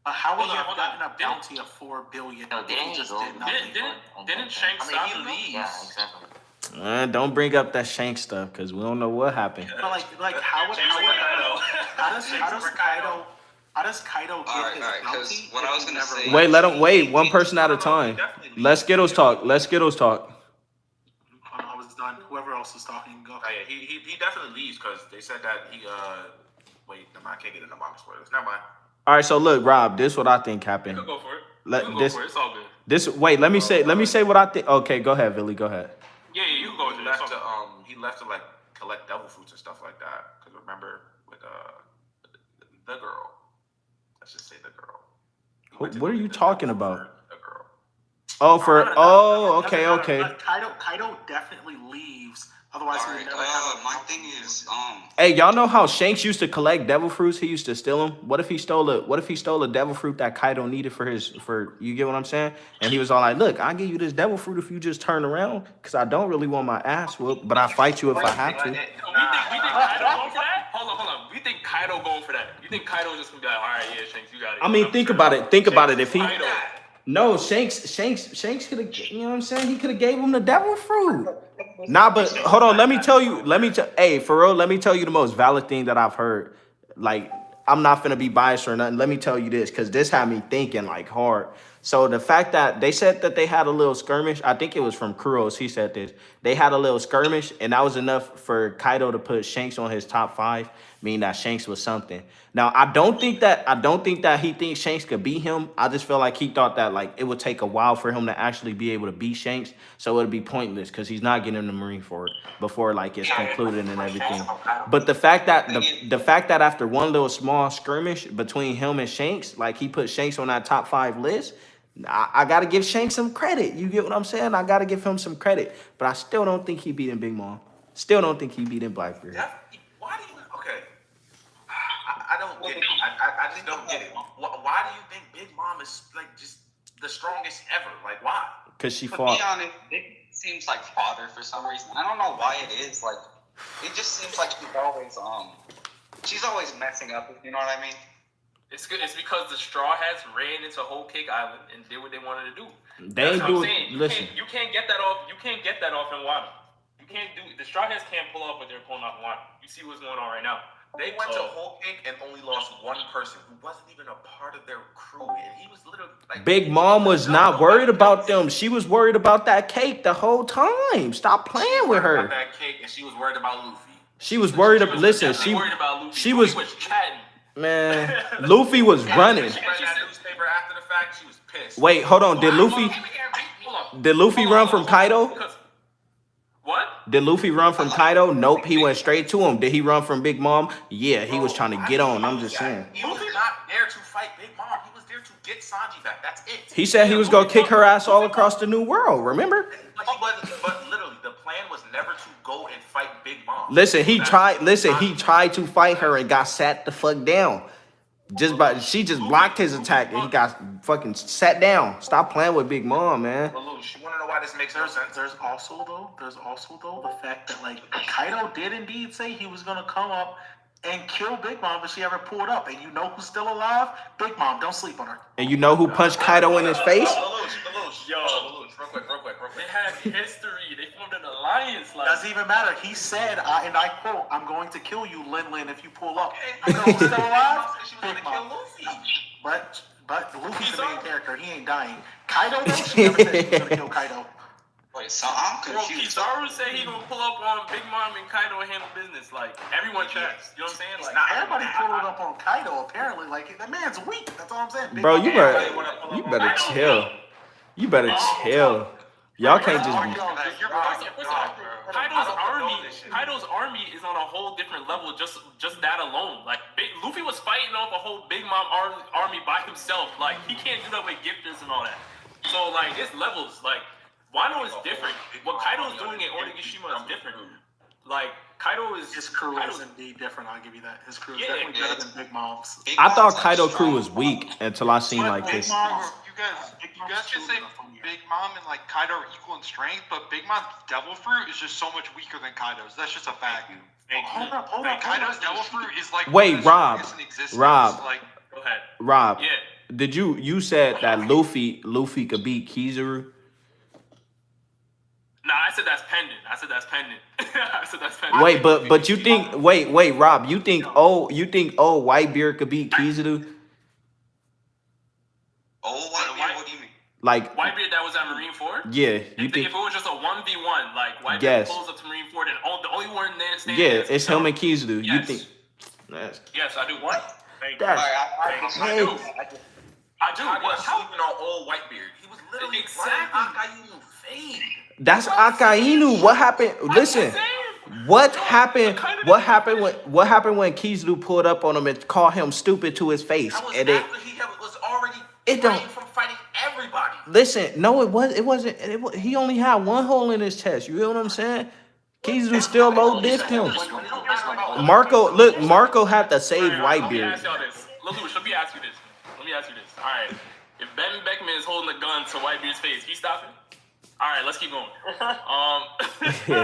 How would he have gotten a bounty of 4 billion? No, didn't he go? Didn't Shanks stop him? Yeah, exactly. Don't bring up that Shank stuff because we don't know what happened. But like how does Kaido get his bounty? What I was gonna say. Wait, let him wait. One person at a time. Let's Skittles talk. done. Whoever else is talking, go. Oh, yeah, he definitely leaves because they said that he wait, never mind, I can't get into manga spoilers. Never mind. All right, so look, Rob, this is what I think You happened. can go for it. Let You can this go for it. It's all good. this wait. Let me say what I think. Okay, go ahead, Billy. Go ahead. Yeah, you can go with He it. left It's to all good. he left to like collect devil fruits and stuff like that. Because remember with the girl, let's just say the girl. He went to What go are get you the talking devil about? fruit for the girl. Oh, for Doesn't matter. okay. But Kaido definitely leaves. Otherwise, he would Alright, never have. my thing is, Hey, y'all know how Shanks used to collect devil fruits? He used to steal them. What if he stole a devil fruit that Kaido needed for you get what I'm saying? And he was all like, "Look, I'll give you this devil fruit if you just turn around, because I don't really want my ass whooped, but I fight you if I have to." We think Kaido going for that? Hold on. We think Kaido going for that. You think Kaido just gonna be like, all right, yeah, Shanks, you got it. I mean, think about it. If he Kaido. no Shanks could have, you know what I'm saying? He could have gave him the devil fruit. Nah, but hold on. Let me tell you. Hey, for real. Let me tell you the most valid thing that I've heard. Like, I'm not finna be biased or nothing. Let me tell you this, because this had me thinking like hard. So the fact that they said that they had a little skirmish, I think it was from Kuros. He said this. They had a little skirmish, and that was enough for Kaido to put Shanks on his top 5, meaning that Shanks was something. Now, I don't think that he thinks Shanks could beat him. I just feel like he thought that like it would take a while for him to actually be able to beat Shanks, so it'd be pointless because he's not getting the Marine for it before like it's concluded and everything. But the fact that the fact that after one little small skirmish between him and Shanks, like he put Shanks on that top 5 list. I gotta give Shanks some credit. You get what I'm saying? I gotta give him some credit. But I still don't think he beating Big Mom. Still don't think he beating Blackbeard. Why do you? Okay, I don't get it. I just don't get it. Why do you think Big Mom is like just the strongest ever? Like why? Because she to fought. be honest, it seems like fodder for some reason. I don't know why it is. Like, it just seems like she's always messing up. You know what I mean? It's good. It's because the Straw Hats ran into Whole Cake Island and did what they wanted to do. They ain't do it. Listen. You can't get that off. You can't get that off in Wano. You can't do the Straw Hats can't pull off what they're pulling off in Wano. You see what's going on right now. They went to Whole Cake and only lost one person who wasn't even a part of their crew, and he was literally like. Big Mom was not worried about them. She was worried about that cake the whole time. Stop playing with her. About that cake, and she was worried about Luffy. She was worried. Listen, worried about Luffy. She was chatting. Man, Luffy was running. She read that newspaper after the fact. She was pissed. Wait, hold on. Did Luffy run from Kaido? What? Did Luffy run from Kaido? Nope, he went straight to him. Did he run from Big Mom? Yeah, he was trying to get on. I'm just saying. He was not there to fight Big Mom. He was there to get Sanji back. That's it. He said he was gonna kick her ass all across the New World. Remember? But literally, the plan was never to go and fight Big Mom. Listen, he tried to fight her and got sat the fuck down. She just blocked his attack and he got fucking sat down. Stop playing with Big Mom, man. Lelouch, you want to know why this makes no sense? There's also though the fact that like Kaido did indeed say he was gonna come up and kill Big Mom if she ever pulled up. And you know who's still alive? Big Mom. Don't sleep on her. And you know who punched Kaido in his face? Lelouch, real quick. They had history. They formed an alliance. Like, doesn't even matter. He said, and I quote, "I'm going to kill you, Lin Lin, if you pull up." You know who's still alive? She was going to kill Luffy. But Luffy's the main character. He ain't dying. Kaido though, she never said she was gonna kill Kaido. Wait, so I'm confused. Kizaru said he gonna pull up on Big Mom and Kaido and handle business. Like everyone checks. You know what I'm saying? Like Everybody pulled up on Kaido. Apparently, like that man's weak. That's all I'm saying. Big Bro, Mom you better chill. You better chill. Y'all can't just be. Kaido's army is on a whole different level. Just that alone. Like Luffy was fighting off a whole Big Mom army by himself. Like he can't do that with gifters and all that. So like it's levels. Like Wano is different. What Kaido's doing in Onigashima is different. Like Kaido is his crew is indeed different. I'll give you that. His crew is definitely better than Big Mom's. I thought Kaido crew was weak until I seen like this. You guys should say Big Mom and like Kaido are equal in strength, but Big Mom's Devil Fruit is just so much weaker than Kaido's. That's just a fact. Hold up. Kaido's Devil Fruit is like wait, Rob. Like, go ahead. Rob. Yeah. Did you said that Luffy could beat Kizaru? Nah, I said that's pending. I said that's pending. Wait, but you think wait, Rob, you think Whitebeard could beat Kizaru? Whitebeard, what do you mean? Like Whitebeard that was at Marine 4? Yeah, If it was just a 1v1, like Whitebeard Yes. pulls up to Marineford, and the only one there standing. Yeah, is it's him and Kizu. You Yes. think? That's Yes, I do. What? that's I do. I do. How What? was sleeping on old Whitebeard? He was literally Exactly. running Akainu fade. that's Akainu. What happened? Listen. What happened? What happened when Kizu pulled up on him and called him stupid to his face? That was And after he was already it don't- trained from fighting everybody. listen, no, it wasn't. He only had one hole in his chest. You know what I'm saying? Kizu still low diffed him. Marco had to save Let me Whitebeard. ask y'all this. Let me ask you this. All right. If Ben Beckman is holding a gun to Whitebeard's face, he stopping? All right, let's keep going. Listen,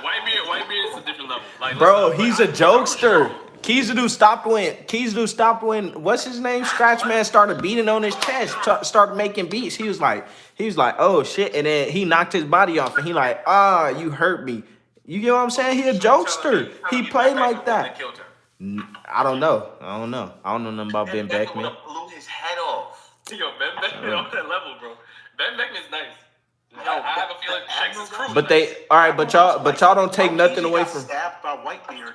Whitebeard is a different level. Like, Bro, listen, he's a jokester. Kizu stopped when what's his name? Scratchman started beating on his chest, started making beats. He was like, oh shit, and then he knocked his body off, and he like, you hurt me. You get what I'm saying? He a jokester. He played like that. I don't know. I don't know nothing about Ben Beckman. Blew his head off. Yo, Ben Beckman on that level, bro. Ben Beckman's nice. I have a feeling Shanks is cruising. But y'all don't take nothing away from. Stabbed by Whitebeard,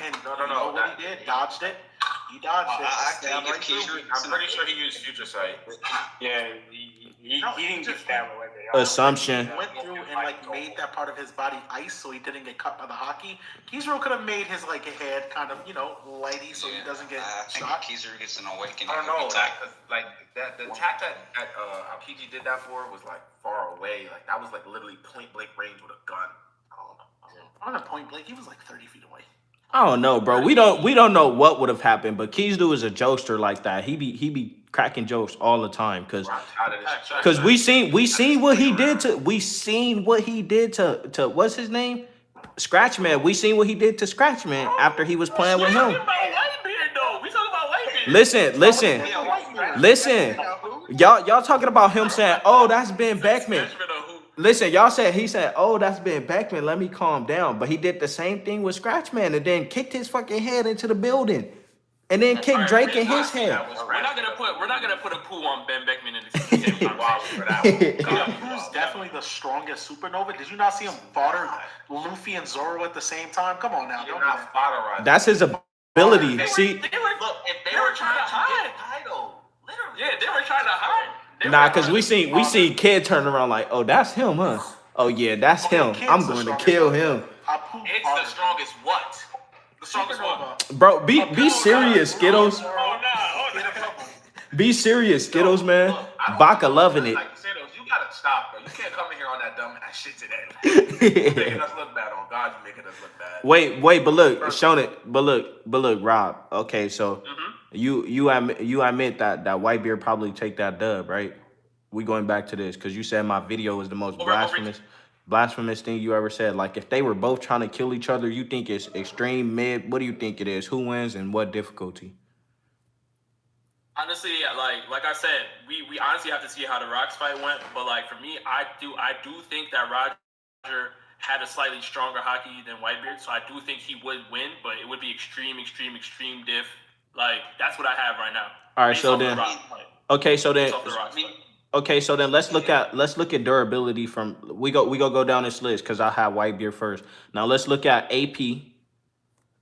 and No. you know what he did? Dodged it. He dodged it. think if Kizu- I'm pretty sure he used Future Sight. Yeah, he didn't get stabbed away. Assumption. Went through and made that part of his body ice, so he didn't get cut by the hockey. Kizu could have made his head kind of lighty, so he doesn't get I think shot. if Kizu gets an awakening, I don't he'll know, be tight. the attack that Aokiji did that for was far away. That was literally point blank range with a gun. I don't know. On a point blank, he was 30 feet away. I don't know, bro. We don't know what would have happened, but Kizu is a jokester like that. He be cracking jokes all the time because we seen what he did to what's his name? Scratchman. We seen what he did to Scratchman after he was playing with him. We talking about Whitebeard. Listen. Y'all talking about him saying, "Oh, that's Ben Beckman." Listen, he said, "Oh, that's Ben Beckman. Let me calm down." But he did the same thing with Scratchman and then kicked his fucking head into the building, and then kicked Drake in his head. We're not gonna put a poo on Ben Beckman in the same time. Who's definitely the strongest supernova? Did you not see him fodder Luffy and Zoro at the same time? Come on now, don't do that. That's his ability. See, Look, if they were trying to hide Kaido, literally. Yeah, they were trying to hide. nah, cause we seen Kid turn around like, "Oh, that's him, huh? Oh yeah, that's him. I'm going to kill him." It's the strongest what? The strongest what? Bro, be serious, Skittles. Oh no. Be serious, Skittles, man. Baka loving it. Skittles, you gotta stop, bro. You can't come in here on that dumb ass shit today. You're making us look bad on God. You're making us look bad. Wait, but look, shown it. But look, Rob. Okay, so you admit that Whitebeard probably take that dub, right? We going back to this because you said my video is the most blasphemous thing you ever said. Like if they were both trying to kill each other, you think it's extreme, mid? What do you think it is? Who wins and what difficulty? Honestly, like I said, we honestly have to see how the Rocks fight went. But for me, I do think that Roger had a slightly stronger hockey than Whitebeard, so I do think he would win. But it would be extreme diff. That's what I have right now. All right, so then let's look at durability from we go down this list because I have Whitebeard first. Now let's look at AP.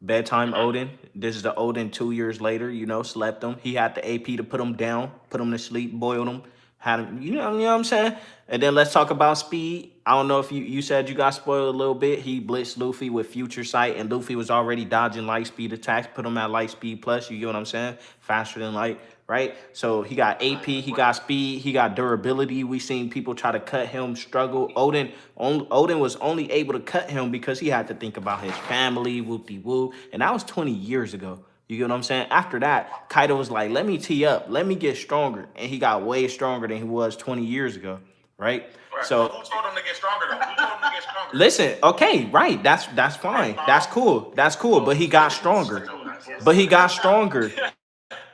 Bedtime Odin. This is the Odin 2 years later, slept him. He had the AP to put him down, put him to sleep, boiled him, had him, you know what I'm saying? And then let's talk about speed. I don't know if you said you got spoiled a little bit. He blitzed Luffy with Future Sight, and Luffy was already dodging light speed attacks, put him at light speed plus, you get what I'm saying? Faster than light, right? So he got AP, he got speed, he got durability. We seen people try to cut him, struggle. Odin was only able to cut him because he had to think about his family, whoop-de-whoop, and that was 20 years ago. You get what I'm saying? After that, Kaido was like, let me tee up, let me get stronger. And he got way stronger than he was 20 years ago, right? So who told him to get stronger though? Who told him to get stronger? Listen, okay, right. That's fine. That's cool. But he got stronger.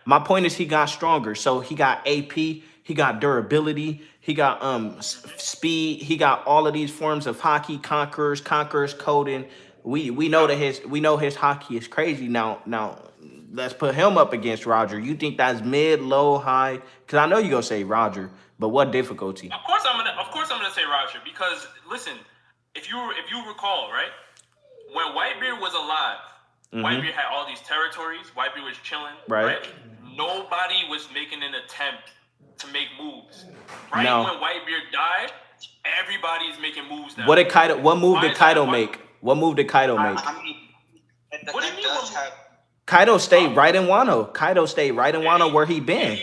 My point is he got stronger. So he got AP, he got durability, he got speed, he got all of these forms of hockey, conquerors coding. We know his hockey is crazy. Now let's put him up against Roger. You think that's mid, low, high? Because I know you're gonna say Roger, but what difficulty? Of course course I'm gonna say Roger because listen, if you recall, right, when Whitebeard was alive, Whitebeard had all these territories. Whitebeard was chilling, right? Nobody was making an attempt to make moves. Right when Whitebeard died, everybody's making moves now. What move did Kaido make? What move did Kaido make? I mean, What do you mean? Kaido stayed right in Wano. Kaido stayed right in Wano where he been.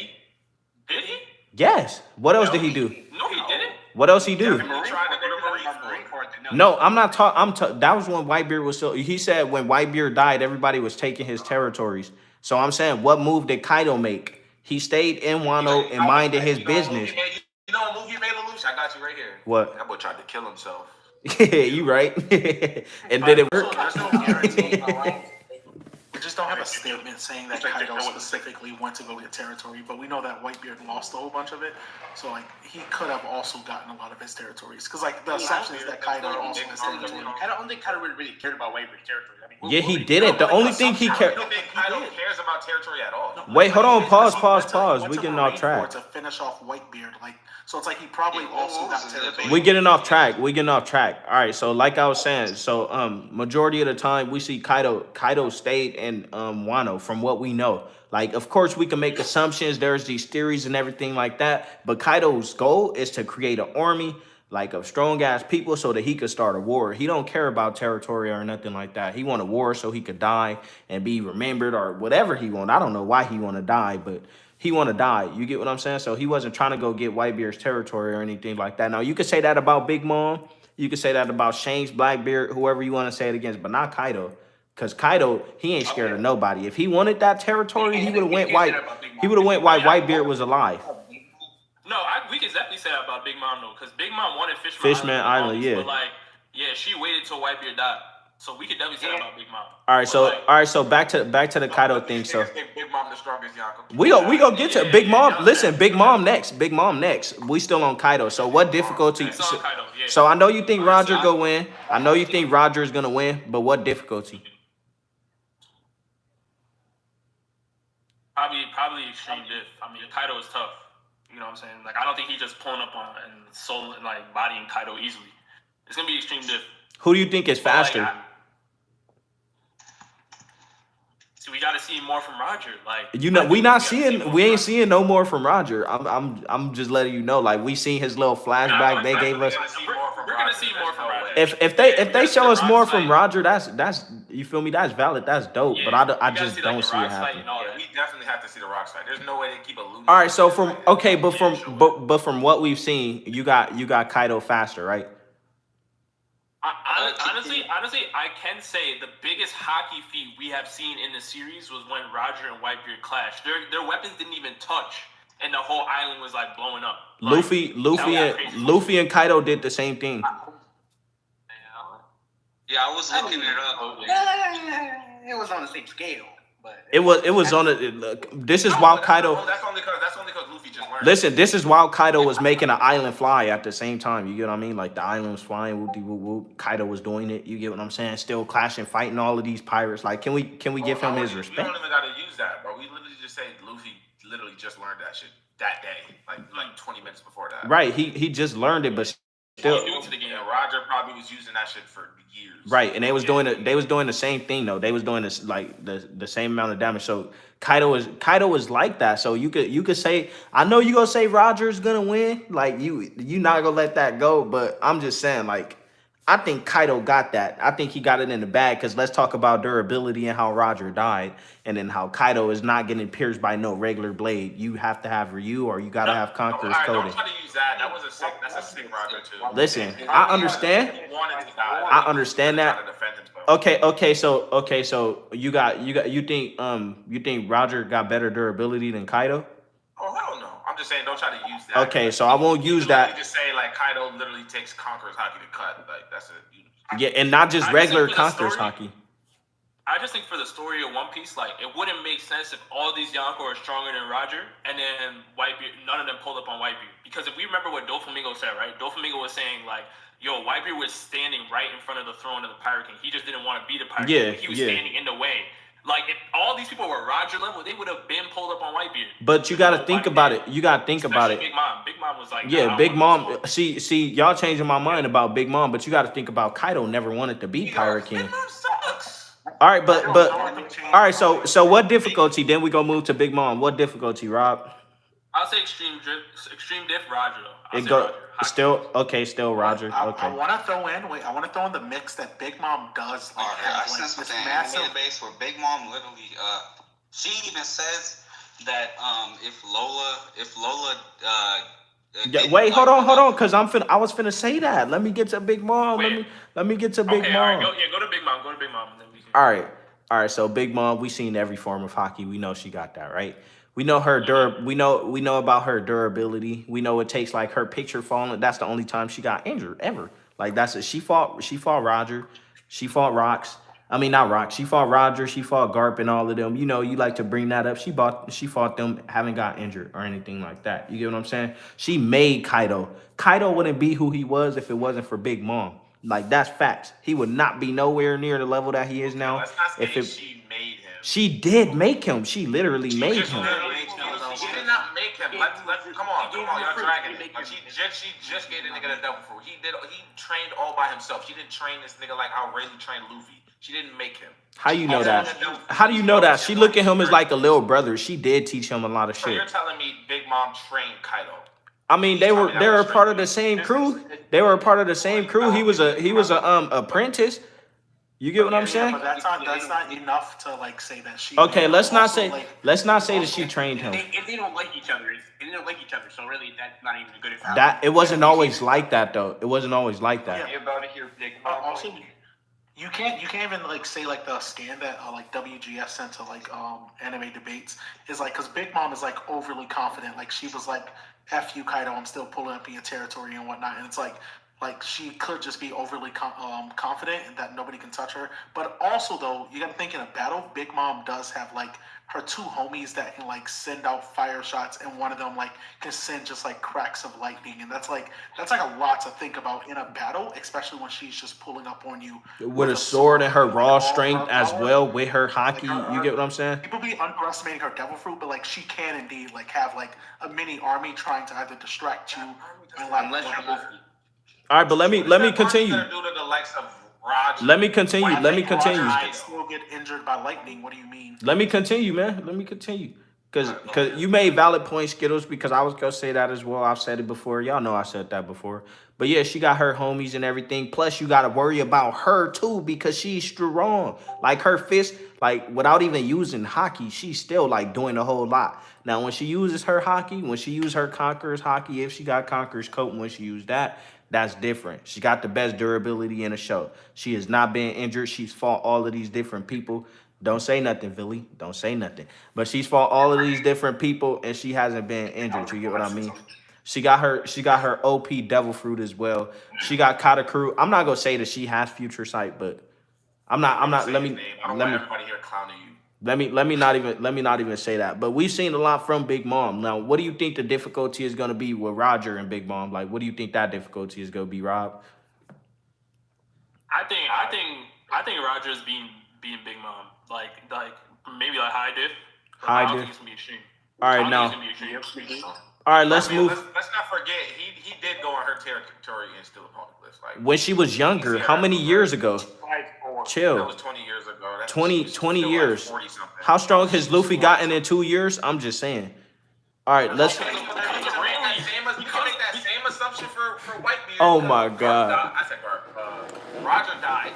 Did he? Yes. What else did he do? No, he didn't. What else he do? He tried to go to Marine Corps. No, I'm not talking. That was when Whitebeard was still. He said when Whitebeard died, everybody was taking his territories. So I'm saying, what move did Kaido make? He stayed in Wano and minded his business. You know what movie made Lelouch? I got you right here. What? That boy tried to kill himself. Yeah, you right. And did it work? There's no guarantee. We just don't have a statement saying that Kaido specifically went to go get territory, but we know that Whitebeard lost a whole bunch of it. So, like, he could have also gotten a lot of his territories. Because, like, the assumption is that Kaido also has territory. I don't think Kaido really cared about Whitebeard's territory. I mean, Yeah, he didn't. The only thing he cared. I don't think Kaido cares about territory at all. Wait, hold on. Pause. We getting off track. To finish off Whitebeard, like, so it's like he probably also got territory. We getting off track. All right. So like I was saying, so majority of the time we see Kaido stayed in Wano from what we know. Like, of course we can make assumptions. There's these theories and everything like that. But Kaido's goal is to create an army like of strong ass people so that he could start a war. He don't care about territory or nothing like that. He want a war so he could die and be remembered or whatever he want. I don't know why he want to die, but he want to die. You get what I'm saying? So he wasn't trying to go get Whitebeard's territory or anything like that. Now, you could say that about Big Mom. You could say that about Shanks, Blackbeard, whoever you want to say it against, but not Kaido. Because Kaido, he ain't scared of nobody. If he wanted that territory, he would have went white. He would have went while Whitebeard was alive. No, we can definitely say that about Big Mom, though. Because Big Mom wanted Fishman Island, yeah. But, like, yeah, she waited till Whitebeard died. So we could definitely say that about Big Mom. All right, so back to the Kaido thing. So Big Mom the strongest Yonko. we go get to Big Mom. Listen, Big Mom next. We still on Kaido. So what difficulty? So I know you think Roger go win. I know you think Roger is gonna win, but what difficulty? Probably extreme diff. I mean, Kaido is tough. You know what I'm saying? Like, I don't think he just pulling up on and soul and like bodying Kaido easily. It's gonna be extreme diff. Who do you think is faster? Like, see, we got to see more from Roger. Like, you know, we ain't seeing no more from Roger. I'm just letting you know. Like, we seen his little flashback they gave us. We're gonna see more from Roger. If they show us more from Roger, that's you feel me? That's valid. That's dope. But I just don't see it happening. Yeah, we definitely have to see the Rocks fight. There's no way they keep eluding. All right, so but from what we've seen, you got Kaido faster, right? Honestly, I can say the biggest hockey feat we have seen in the series was when Roger and Whitebeard clashed. Their weapons didn't even touch, and the whole island was like blowing up. Like, Luffy and Kaido did the same thing. Yeah, I was looking it up. It was on the same scale, but it was on a. This is while Kaido. That's only because Luffy just learned. Listen, this is while Kaido was making an island fly at the same time. You get what I mean? Like the island was flying, whoop de whoop whoop. Kaido was doing it. You get what I'm saying? Still clashing, fighting all of these pirates. Like, can we give him his respect? We don't even gotta use that, bro. We literally just say Luffy literally just learned that shit that day, like 20 minutes before that. Right. He just learned it, but still. Yeah, Roger probably was using that shit for years. Right, and they was doing the same thing though. They was doing this like the same amount of damage. So Kaido is like that. So you could say, I know you gonna say Roger's gonna win. Like you not gonna let that go. But I'm just saying, like, I think Kaido got that. I think he got it in the bag. Because let's talk about durability and how Roger died, and then how Kaido is not getting pierced by no regular blade. You have to have Ryu, or you gotta have Conqueror's Coding. Don't try to use that. That's a sick Roger too. Listen, I understand. I understand that. Okay. So you think Roger got better durability than Kaido? Oh hell no! I'm just saying, don't try to use that. Okay, so I won't use that. Just say like Kaido literally takes Conqueror's Haki to cut. Like that's it. Yeah, and not just regular Conqueror's Haki. I just think for the story of One Piece, like, it wouldn't make sense if all these Yonko are stronger than Roger, and then Whitebeard, none of them pulled up on Whitebeard. Because if we remember what Doflamingo said, right? Doflamingo was saying, like, yo, Whitebeard was standing right in front of the throne of the Pirate King. He just didn't want to be the Pirate King. He was standing in the way. Like, if all these people were Roger level, they would have been pulled up on Whitebeard. But you got to think about it. You got to think about it. Big Mom. Big Mom was like, Yeah, nah, Big Mom. See, y'all changing my mind about Big Mom, but you got to think about Kaido never wanted to be Pirate King. Big Mom sucks. All right, but all right. So what difficulty? Then we go move to Big Mom. What difficulty, Rob? I'll say extreme diff Roger though. I'll It say go Roger. still okay. Still Roger. I Okay. want to throw in. Wait, I want to throw in the mix that Big Mom does. Like, Alright, I have, sent like, something this in massive. the base where Big Mom literally, she even says that if Lola, Yeah, wait, hold on, cause I was finna say that. Let me get to Big Mom. Wait. Let me get to Big Okay, Mom. all right, go to Big Mom. Go to Big Mom, and then we can. All right. So Big Mom, we seen every form of hockey. We know she got that, right? We know her we know about her durability. We know it takes like her picture falling. That's the only time she got injured ever. Like she fought Roger, she fought Rox. I mean not Rox. She fought Roger. She fought Garp and all of them. You know, you like to bring that up. She fought them, haven't got injured or anything like that. You get what I'm saying? She made Kaido. Kaido wouldn't be who he was if it wasn't for Big Mom. Like that's facts. He would not be nowhere near the level that he is now. Let's not say if it, she made him. she did make him. She literally made him. She did not make him. Come on, y'all dragging it. Like, she just gave the nigga the devil fruit. He trained all by himself. She didn't train this nigga like how Rayleigh trained Luffy. She didn't make him. How you know that? How do you know that? She look at him as like a little brother. She did teach him a lot of So shit. you're telling me Big Mom trained Kaido? I mean, they were a part of the same crew. They were a part of the same crew. He was a apprentice. You get what I'm saying? But that's not enough to like say that she. Okay, let's not also, say like, that she trained him. If they don't like each other, so really that's not even a good example. That it wasn't always like that though. It wasn't always like that. You about to hear Big Mom. Also, you can't even like say like the scan that like WGF sent to like anime debates is like because Big Mom is like overly confident. Like she was like, "F you, Kaido, I'm still pulling up in your territory and whatnot," and it's like she could just be overly confident and that nobody can touch her. But also though, you got to think in a battle, Big Mom does have like her two homies that can like send out fire shots, and one of them like can send just like cracks of lightning, and that's like a lot to think about in a battle, especially when she's just pulling up on you With a sword and her raw all strength her as power. well with her hockey. Like, You get what I'm saying? People be underestimating her devil fruit, but like she can indeed like have like a mini army trying to either distract you and like Unless you're Luffy. All right, but let me continue. Let me continue. Let me continue. Roger still get injured by lightning. What do you mean? Let me continue, man. Let me continue. Cause you made valid points, Skittles, because I was gonna say that as well. I've said it before. Y'all know I said that before. But yeah, she got her homies and everything. Plus, you gotta worry about her too, because she's strong. Like her fist, like without even using hockey, she's still like doing a whole lot. Now, when she uses her hockey, when she uses her Conqueror's hockey, if she got Conqueror's coat, when she used that, that's different. She got the best durability in the show. She has not been injured. She's fought all of these different people. Don't say nothing, Billy. Don't say nothing. But she's fought all of these different people, and she hasn't been injured. You get what I mean? She got her OP Devil Fruit as well. She got Katakuru. I'm not gonna say that she has future sight, but I'm not. Let me not even say that. But we've seen a lot from Big Mom. Now, what do you think the difficulty is gonna be with Roger and Big Mom? Like, what do you think that difficulty is gonna be, Rob? I think Roger's being Big Mom. Like maybe like high diff. High I don't diff. think it's gonna be extreme. All right, now. All right, let's move. Let's not forget he did go on her territory and steal a Poneglyph. Like When she was younger, how many years ago? Chill. That was 20 years ago. 20 years. How strong has Luffy gotten in 2 years? I'm just saying. All right, let's. You can make that same assumption for Whitebeard. Oh my God. I said Roger died.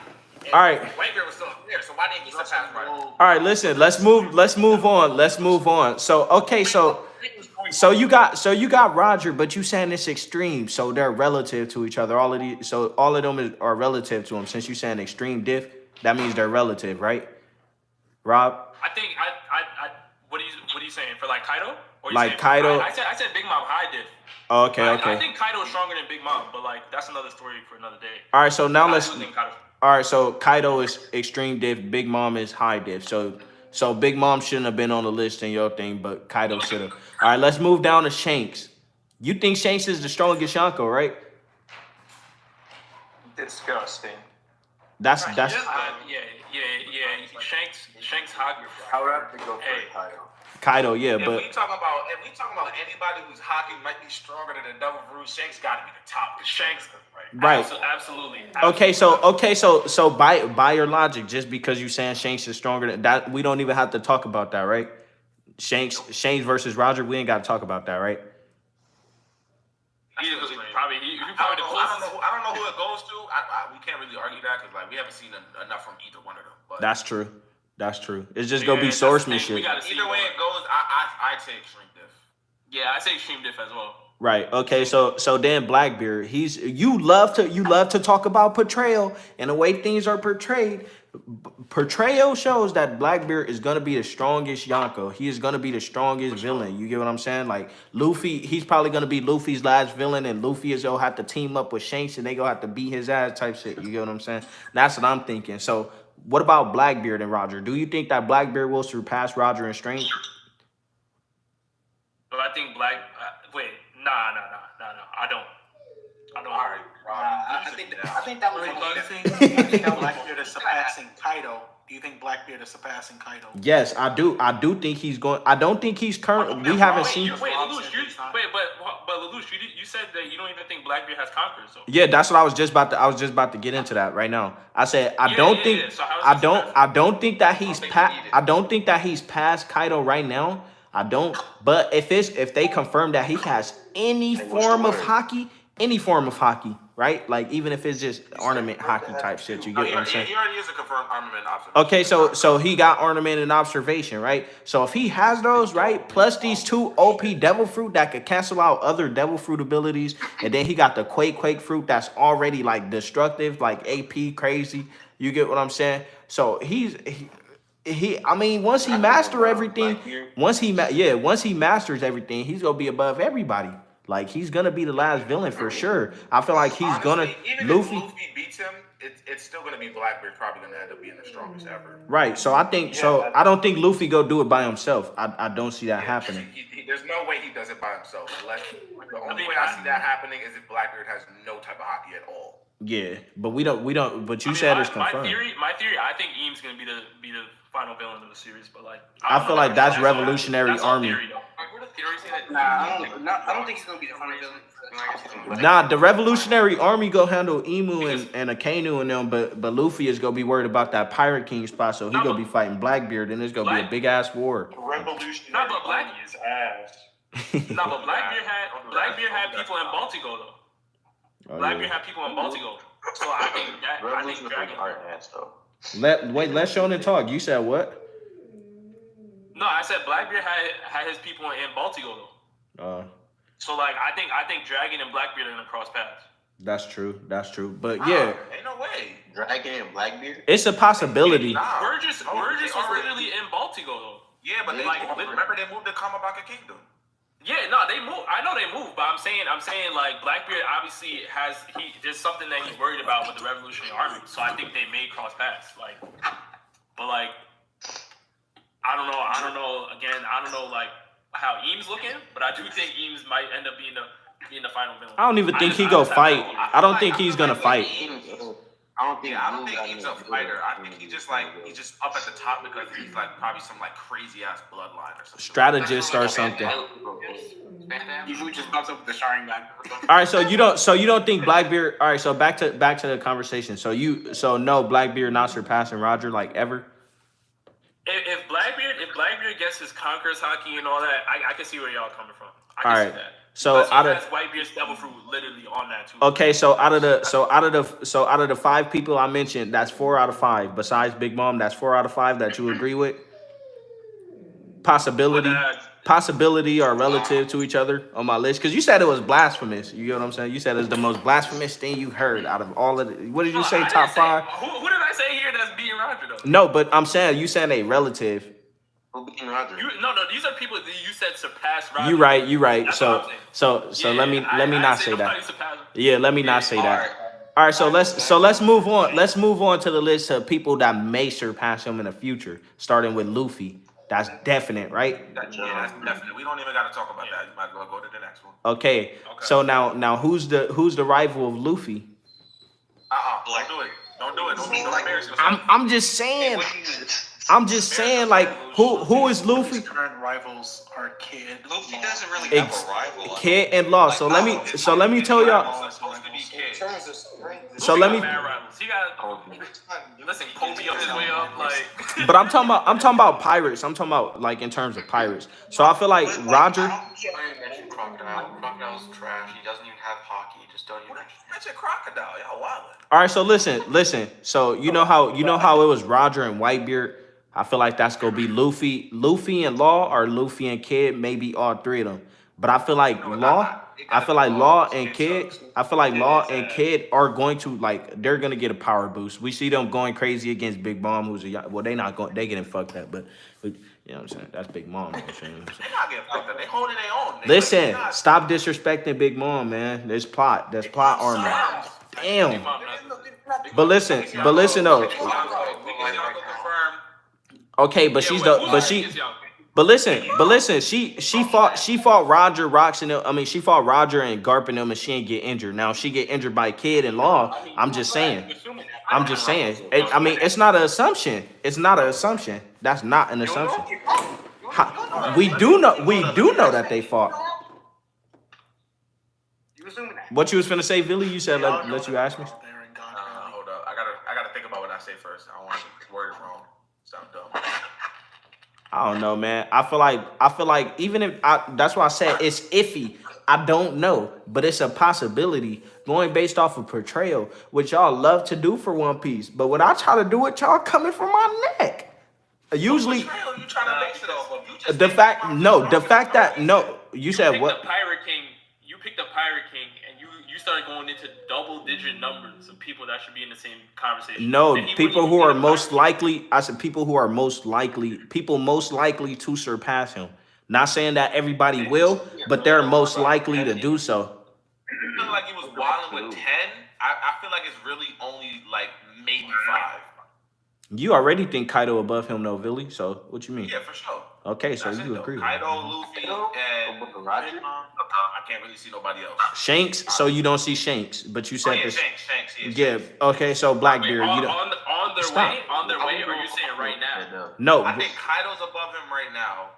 All right. Whitebeard was still there, so why didn't he surpass Roger? All right, listen. Let's move on. So okay, so you got Roger, but you saying it's extreme, so they're relative to each other. All of them are relative to him. Since you saying extreme diff, that means they're relative, right? Rob? I think what are you saying for like Kaido? Or you Like saying, Kaido? I said Big Mom high diff. Oh, okay. I think Kaido's stronger than Big Mom, but like that's another story for another day. All right, so now I let's. do think Kaido's- All right, so Kaido is extreme diff, Big Mom is high diff. So Big Mom shouldn't have been on the list in your thing, but Kaido should have. All right, let's move down to Shanks. You think Shanks is the strongest Yonko, right? Disgusting. That's yeah. Shanks hot. I would have to go for Hey. Kaido. Yeah, If but we talking about anybody whose hockey might be stronger than the Devil Fruit, Shanks got to be the top. Shanks, right. Absolutely. So by your logic, just because you saying Shanks is stronger than that, we don't even have to talk about that, right? Shanks versus Roger, we ain't got to talk about that, right? Probably the closest. I don't know who it goes to. We can't really argue that because like we haven't seen enough from either one of them. But That's true. It's just gonna be swordsmanship. Either way it goes, I'd say Extreme Diff. Yeah, I say Extreme Diff as well. Right. Okay. So then Blackbeard, you love to talk about portrayal and the way things are portrayed. Portrayal shows that Blackbeard is gonna be the strongest Yonko. He is gonna be the strongest villain. You get what I'm saying? Like Luffy, he's probably gonna be Luffy's last villain, and Luffy is gonna have to team up with Shanks, and they gonna have to beat his ass type shit. You get what I'm saying? That's what I'm thinking. So what about Blackbeard and Roger? Do you think that Blackbeard will surpass Roger in strength? But I think nah. I don't. All right, I think that was I think Blackbeard is surpassing Kaido. Do you think Blackbeard is surpassing Kaido? Yes, I do. I do think he's going. I don't think he's current. We haven't seen. Wait, Lelouch, you said that you don't even think Blackbeard has conquered. So Yeah, that's what I was just about to. I was just about to get into that right now. I said I don't think. So how I is don't. this I don't think that he's I don't think that he's past Kaido right now. I don't. But if they confirm that he has any form of hockey, right? Like even if it's just ornament hockey type shit, you get what I'm saying? He already is a confirmed armament observation. Okay, so he got ornament and observation, right? So if he has those, right, plus these two OP devil fruit that could cancel out other devil fruit abilities, and then he got the quake fruit that's already like destructive, like AP crazy. You get what I'm saying? So I mean, once he masters everything, once he masters everything, he's gonna be above everybody. Like he's gonna be the last villain for sure. I feel like he's gonna even Luffy. if Luffy beats him, it's still gonna be Blackbeard probably gonna end up being the strongest ever. Right. So I think I don't think Luffy go do it by himself. I don't see that happening. There's no way he does it by himself. Unless the only way I see that happening is if Blackbeard has no type of hockey at all. Yeah, but we don't. But you said it's confirmed. My theory. I think Eames gonna be the final villain of the series. But like, I feel like that's Revolutionary Army. I don't think he's gonna be the final villain. Nah, the Revolutionary Army go handle Emu and Akainu and them, but Luffy is gonna be worried about that Pirate King spot, so he gonna be fighting Blackbeard, and it's gonna be a big ass war. Revolutionary Army is ass. No, but Blackbeard had people in Baltigo though. Blackbeard had people in Baltigo, so I think Dragon. Let Shonen talk. You said what? No, I said Blackbeard had his people in Baltigo though. So like I think Dragon and Blackbeard are gonna cross paths. That's true. But yeah, ain't no way. Dragon and Blackbeard. it's a possibility. Burgess was literally in Baltigo though. Yeah, but remember they moved to Kamabaka Kingdom. Yeah, no, they moved. I know they moved, but I'm saying like Blackbeard obviously there's something that he's worried about with the Revolutionary Army. So I think they may cross paths. Like, but like, I don't know. Again, I don't know like how Eames looking, but I do think Eames might end up being the final villain. I don't even think he go fight. I don't think he's gonna fight. I don't think he's a fighter. I think he's just up at the top because he's like probably some like crazy ass bloodline or something. Strategist or something. You just pops up with the Sharingan. All right, so you don't think Blackbeard? All right, so back to the conversation. So no, Blackbeard not surpassing Roger like ever. If Blackbeard gets his Conqueror's hockey and all that, I can see where y'all coming from. I can see that. So out of Whitebeard's Devil Fruit literally on that too. Okay, so out of the 5 people I mentioned, that's 4 out of 5. Besides Big Mom, that's 4 out of 5 that you agree with. Possibility or relative to each other on my list, because you said it was blasphemous. You get what I'm saying? You said it's the most blasphemous thing you heard out of all of the. What did you say? Top 5? Who did I say here that's beating Roger though? No, but I'm saying you said a relative. No, these are people that you said surpassed Roger. You right. That's So let me not say that. Yeah, let me not say that. All right, so let's move on. Let's move on to the list of people that may surpass him in the future, starting with Luffy. That's definite, right? Yeah, that's definite. We don't even got to talk about that. You might as well go to the next one. Okay. So now who's the rival of Luffy? Don't do it. Don't do it. Don't embarrass yourself. I'm just saying. I'm just saying, like, who is Luffy? His current rivals are Kid. Luffy doesn't really have a rival. Kid and Law. So let me tell y'all. Supposed to be Kid. So let me. He got listen, Kobe up his way up like. But I'm talking about pirates. I'm talking about like in terms of pirates. So I feel like Roger. I didn't mention Crocodile. Crocodile's trash. He doesn't even have hockey. Just don't even. Mention Crocodile. Y'all wildin'. All right, so listen. So you know how it was Roger and Whitebeard. I feel like that's gonna be Luffy and Law, or Luffy and Kid, maybe all three of them. But I feel like Law and Kid are going to, like, they're gonna get a power boost. We see them going crazy against Big Mom, who's they getting fucked up, but you know what I'm saying? That's Big Mom. You know what I'm saying? They not getting fucked up. They holding their own. Listen, stop disrespecting Big Mom, man. There's plot armor. Damn. But listen though. Okay, but she fought Roger, Rox, and she fought Roger and Garp and them, and she didn't get injured. Now she get injured by Kid and Law. I'm just saying. It's not an assumption. It's not an assumption. That's not an assumption. We do know that they fought. What you was finna say, Billy? You said let you ask me. Hold up. I gotta think about what I say first. I don't want to word it wrong. Sound dumb. I don't know, man. I feel like even if that's why I said it's iffy. I don't know, but it's a possibility going based off of portrayal, which y'all love to do for One Piece. But when I try to do it, y'all coming from my neck. Usually, you trying to base it off of. the fact that you said what? You picked the Pirate King, and you started going into double-digit numbers of people that should be in the same conversation. No, people who are most likely. I said people who are most likely to surpass him. Not saying that everybody will, but they're most likely to do so. I feel like he was wilding with 10. I feel like it's really only like maybe 5. You already think Kaido above him, though, Billy. So what you mean? Yeah, for sure. Okay, so you agree. Kaido, Luffy, and I can't really see nobody else. Shanks. So you don't see Shanks, but you said this. Shanks. Yeah. Okay. So Blackbeard. On You don't. on their way, or are you saying right now? No. I think Kaido's above him right now.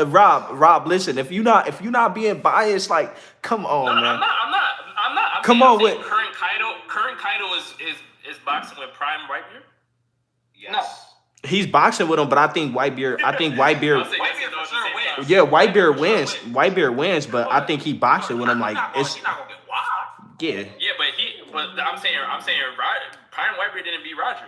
Rob, listen. If you not being biased, like, come on, man. I'm not. Come on with current Kaido is boxing with Prime Whitebeard. Yes. He's boxing with him, but I think Whitebeard. Whitebeard for sure wins. Yeah, Whitebeard wins. Whitebeard wins, but I think he boxing with him like it's. He's not gonna get wild. Yeah. Yeah, but I'm saying Prime Whitebeard didn't beat Roger.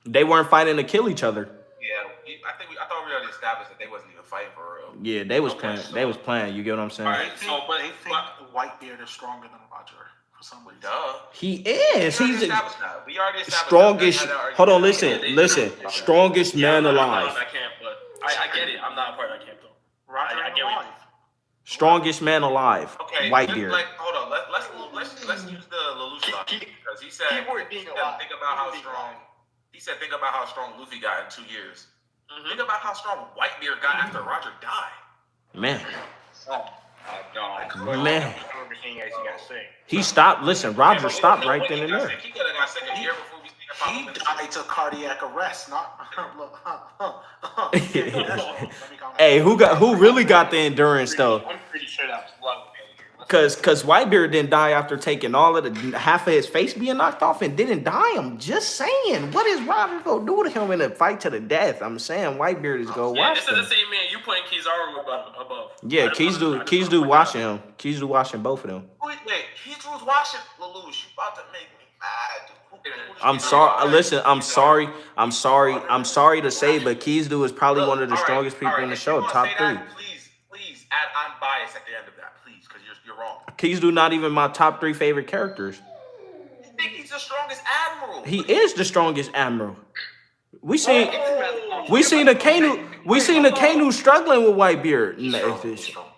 They weren't fighting to kill each other. Yeah, I thought we already established that they wasn't even fighting for real. Yeah, they was playing. They was playing. You get what I'm saying? Right, They think Whitebeard is stronger than Roger for some reason. Duh. He is. He's We already established strongest. that. Hold on, listen. Strongest man alive. I can't, but I get it. I'm not a part of that camp though. Roger I get alive. Strongest man alive. Okay, Whitebeard. Hold on. Let's use the Lelouch logic, because he said think about how strong. He said think about how strong Luffy got in 2 years. Mm-hmm. Think about how strong Whitebeard got after Roger died. Man. Man. He stopped. Listen, Roger stopped right then and there. He could have got sick a year before we see him. He died to cardiac arrest, not. Hey, who really got the endurance though? I'm pretty sure that was low. Cause Whitebeard didn't die after taking all of the half of his face being knocked off and didn't die. I'm just saying, what is Roger gonna do to him in a fight to the death? I'm saying Whitebeard is gonna watch this him. is the same man you putting Kizaru above. Yeah, Kizu watching him. Kizu watching both of them. Wait, Kizu's watching Lelouch. You about to make me mad, dude. I'm sorry. Listen, I'm sorry to say, but Kizu is probably one of the strongest people in the show. Top 3. Please add I'm biased at the end of that, please, because you're wrong. Kizu not even my top 3 favorite characters. You think he's the strongest admiral? He is the strongest admiral. We seen the Kanu struggling with Whitebeard.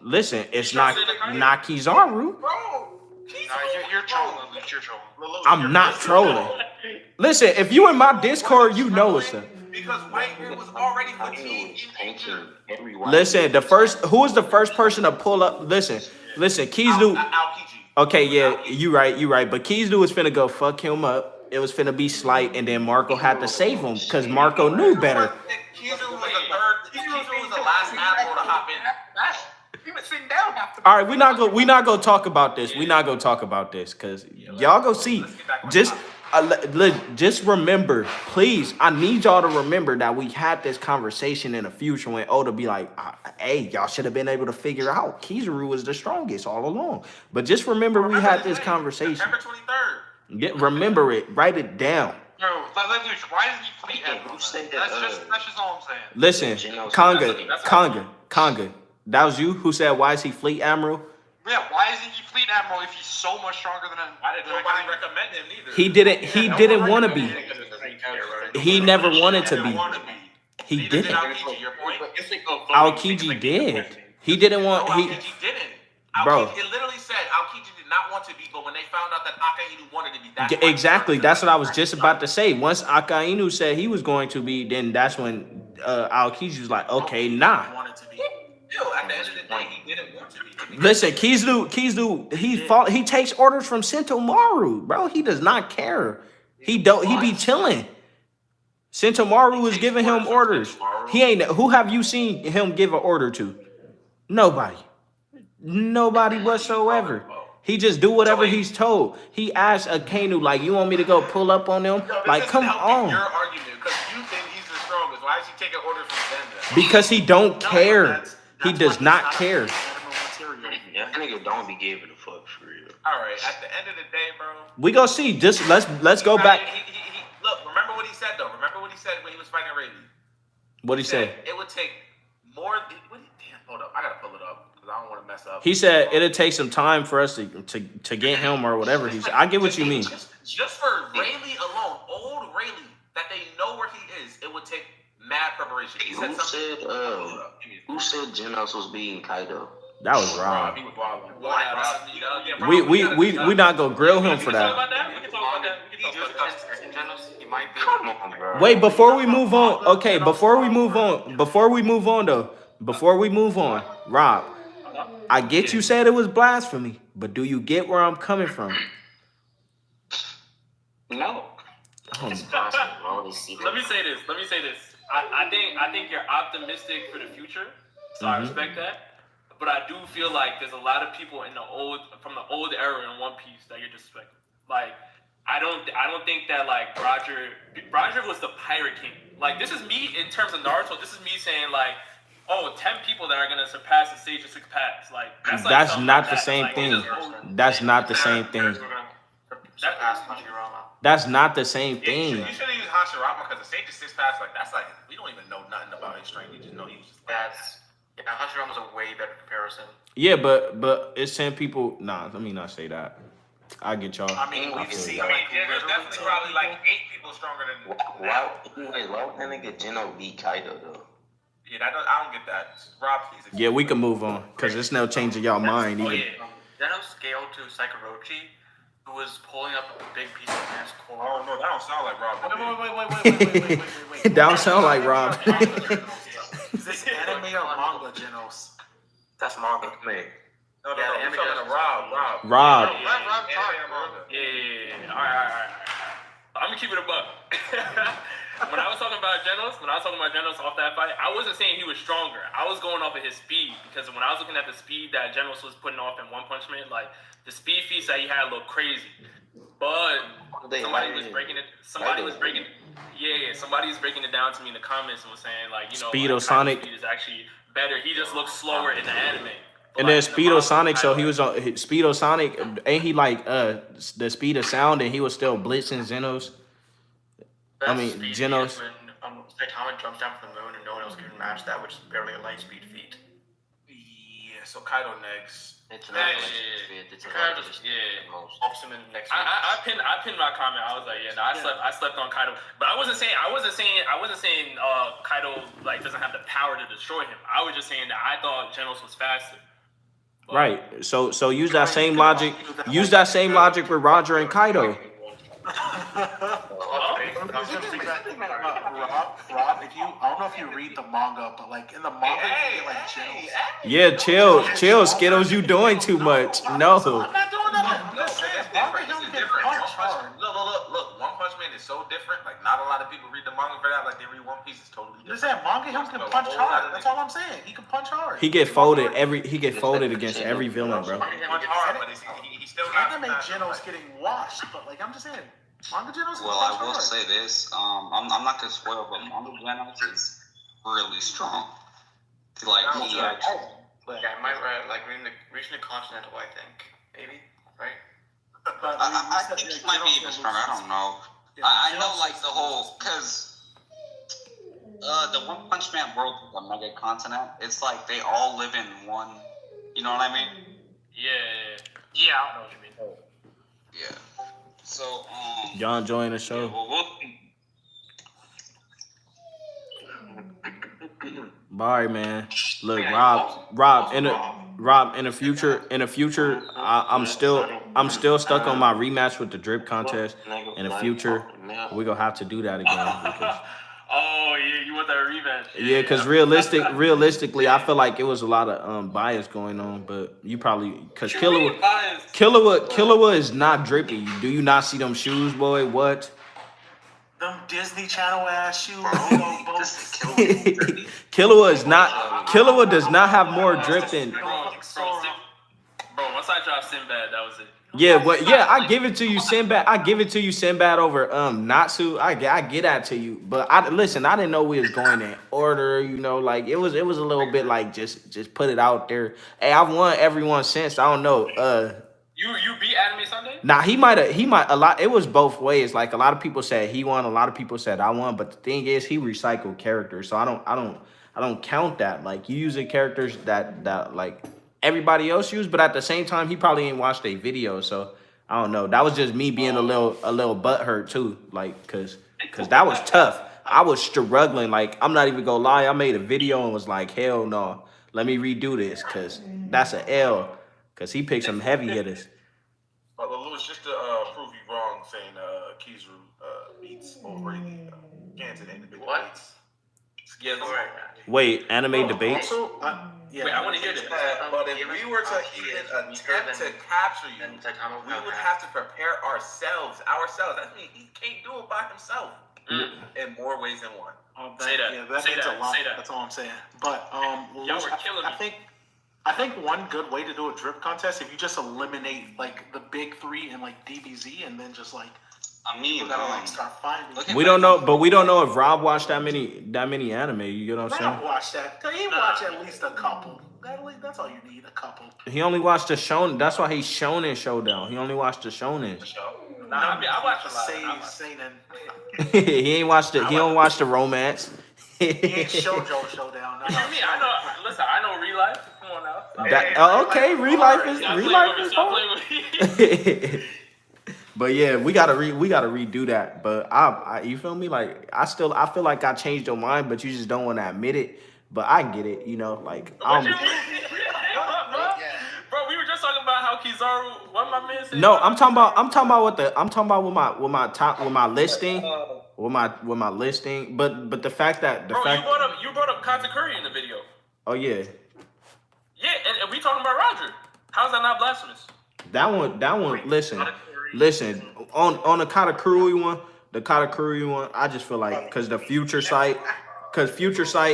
Listen, it's not Kizaru. Bro, You're trolling. You're trolling. I'm not trolling. Listen, if you in my Discord, you know it's a. Because Whitebeard was already fatigued and injured. Listen, who was the first person to pull up? Listen, Kizu. Okay, yeah, you right. But Kizu was finna go fuck him up. It was finna be slight, and then Marco had to save him because Marco knew better. Kizu was the last admiral to hop in. He was sitting down after. All right, we not gonna talk about this. We not gonna talk about this because y'all go see. Just remember, please. I need y'all to remember that we had this conversation in the future when Oda be like, "Hey, y'all should have been able to figure out Kizaru was the strongest all along." But just remember, we had this conversation. September 23rd. Remember it. Write it down. Bro, why does he fleet admiral? That's just all I'm saying. Listen, Conga. That was you who said, "Why is he fleet admiral?" Yeah, why isn't he fleet admiral if he's so much stronger than him? Why did nobody recommend him neither? He didn't want to be. He never wanted to be. He didn't. Aokiji did. He didn't want. Aokiji didn't. Bro. It literally said Aokiji did not want to be, but when they found out that Akainu wanted to be, that's why Exactly. That's what I was just about to say. Once Akainu said he was going to be, then that's when Aokiji was like, "Okay, nah." Still, at the end of the day, he didn't want to be. Listen, Kizu, he takes orders from Sentomaru, bro. He does not care. He be chilling. Sentomaru is giving him orders. He ain't. Who have you seen him give an order to? Nobody whatsoever. He just do whatever he's told. He asked Akainu, like, "You want me to go pull up on them?" Like, come on. Your argument, because you think he's the strongest. Why is he taking orders from them then? Because he don't care. He does not care. Yeah, that nigga don't be giving a fuck for real. All right, at the end of the day, bro. We gonna see. Just let's go back. Look, remember what he said though. Remember what he said when he was fighting Rayleigh. What he said? It would take more. Damn, hold up. I gotta pull it up because I don't want to mess up. He said it'll take some time for us to get him or whatever. He said. I get what you mean. Just for Rayleigh alone, old Rayleigh, that they know where he is, it would take mad preparation. He said Who said Genos was beating Kaido? That was Rob. He was wild. We not gonna grill him for that. Wait, before we move on. Okay, before we move on, Rob. I get you said it was blasphemy, but do you get where I'm coming from? No. Let me say this. I think you're optimistic for the future, so I respect that. But I do feel like there's a lot of people from the old era in One Piece that you're disrespecting. Like, I don't think that like Roger was the Pirate King. Like, this is me in terms of Naruto. This is me saying like, 10 people that are gonna surpass the stage of 6 paths. Like, that's not the same thing. That's not the same thing. That's not the same thing. You should have used Hashirama because the stage of 6 paths, like, that's like, we don't even know nothing about his strength. We just know he was just like, Yeah, Hashirama's a way better comparison. Yeah, but it's 10 people. Nah, let me not say that. I get y'all. I mean, we've seen. There's definitely probably like 8 people stronger than. Why would that nigga Geno beat Kaido though? Yeah, I don't get that. Rob, please. Yeah, we can move on because it's no changing y'all mind either. Zeno scaled to Sakurachi, who was pulling up a big piece of man's core. Oh no, that don't sound like Rob. Wait. That don't sound like Rob. Is this anime or manga, Genos? That's manga. Man. No, we're talking to Rob. Rob. Yeah. All right. I'm gonna keep it a buck. When I was talking about Genos off that fight, I wasn't saying he was stronger. I was going off of his speed because when I was looking at the speed that Genos was putting off in One Punch Man, like the speed feats that he had looked crazy. But somebody was breaking it down to me in the comments and was saying like, Speedo Sonic speed is actually better. He just looks slower in the anime. And then Speedo Sonic, so he was on Speedo Sonic, ain't he like the speed of sound and he was still blitzing Genos? I mean, Genos. When Saitama jumps down from the moon and no one else can match that, which is barely a light speed feat. Yeah, so Kaido next. I pinned my comment. I was like, I slept on Kaido, but I wasn't saying Kaido like doesn't have the power to destroy him. I was just saying that I thought Genos was faster. But, right. So use that same logic. Use that same logic with Roger and Kaido. Rob, if you, I don't know if you read the manga, but like in the manga, you get like Genos. Yeah, chill, Skittles. You doing too much. No. I'm not doing nothing. hard. Look. One Punch Man is so different. Like, not a lot of people read the manga for that. Like, they read One Piece. It's totally You different. said manga, he can punch hard. That's all I'm saying. He can punch hard. He get folded against every villain, bro. He can punch hard, but he's still not. Anime Geno's getting washed, but like I'm just saying, manga Geno's can Well, punch I will hard. say this. I'm not gonna spoil, but manga Genos is really strong. Like he actually. Yeah, I might like reaching the Continental, I think. Maybe, right? But I think he might be even stronger. I don't know. Yeah, I know, Genos like is the whole, because the One Punch Man world is a mega continent. It's like they all live in one. You know what I mean? Yeah, I know what you mean. Yeah. So Y'all enjoying the yeah, show? well, Bye, man. Look, Rob, in the future, I'm still stuck on my rematch with the drip contest. In the future, we gonna have to do that again. Because, Oh yeah, you want that rematch? yeah, because realistically, I feel like it was a lot of bias going on. But you probably because Killua is not drippy. Do you not see them shoes, boy? What? them Disney Channel ass shoes. Killua does not have more drip than. Bro, once I dropped Sinbad, that was it. Yeah, I give it to you, Sinbad over Natsu. I get that to you, but I didn't know we was going in order. You know, like it was a little bit like just put it out there. Hey, I've won everyone since. I don't know. You beat Anime Sunday? Nah, he might a lot. It was both ways. Like a lot of people said he won, a lot of people said I won. But the thing is, he recycled characters, so I don't count that. Like you using characters that like everybody else used, but at the same time, he probably ain't watched a video, so I don't know. That was just me being a little butthurt too, like cause that was tough. I was struggling. Like I'm not even gonna lie, I made a video and was like, hell no, let me redo this, cause that's an L. Cause he picked some heavy hitters. But Lewis, just to prove you wrong, saying Kizaru beats overrated Kansas individual beats. Yeah, Wait, anime debates? Also, yeah. Wait, I want to hear this. But if we were to even attempt to capture you, we would have to prepare ourselves. That means he can't do it by himself in more ways than one. Say that. Yeah, that Say means that. a lot. Say that. That's all I'm saying. But Y'all were killing me. I think one good way to do a drip contest, if you just eliminate like the big three and like DBZ, and then just like I gotta like start finding. We don't know if Rob watched that many anime. You get what I'm saying? Rob watched that. He watched at least a couple. That's all you need, a couple. He only watched the shonen. That's why he's shonen showdown. He only watched the shonen. Nah, I mean, I watched a lot. Seinen. He ain't watched it. He don't watch the romance. He ain't showdown. No, You mean, I know. Listen, I know real life. Come on now. Okay, real life is hard. But yeah, we gotta redo that. But I you feel me? Like I feel like I changed your mind, but you just don't want to admit it. But I get it, you know, like Bro, we were just talking about how Kizaru. What my man said? no, I'm talking about with my listing. With my listing, but the fact that you brought up Katakuri in the video. Oh yeah. Yeah, and we talking about Roger. How's that not blasphemous? That one. Listen. On the Katakuri one, I just feel like because Future Sight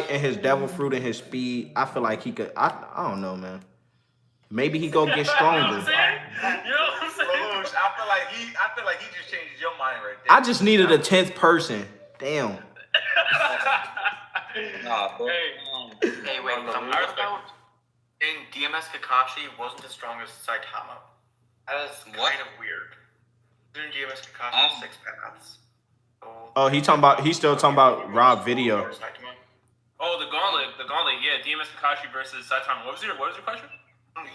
and his Devil Fruit and his speed, I feel like he could. I don't know, man. Maybe he go get stronger. You know what I'm saying? I feel like he just changed your mind right there. I just needed a 10th person. Damn. Hey, wait. In DMS Kakashi wasn't as strong as Saitama. That is kind of weird. In DMS Kakashi 6 paths. Oh, he's still talking about Rob video. Oh, the gauntlet. Yeah, DMS Kakashi versus Saitama. What was your question?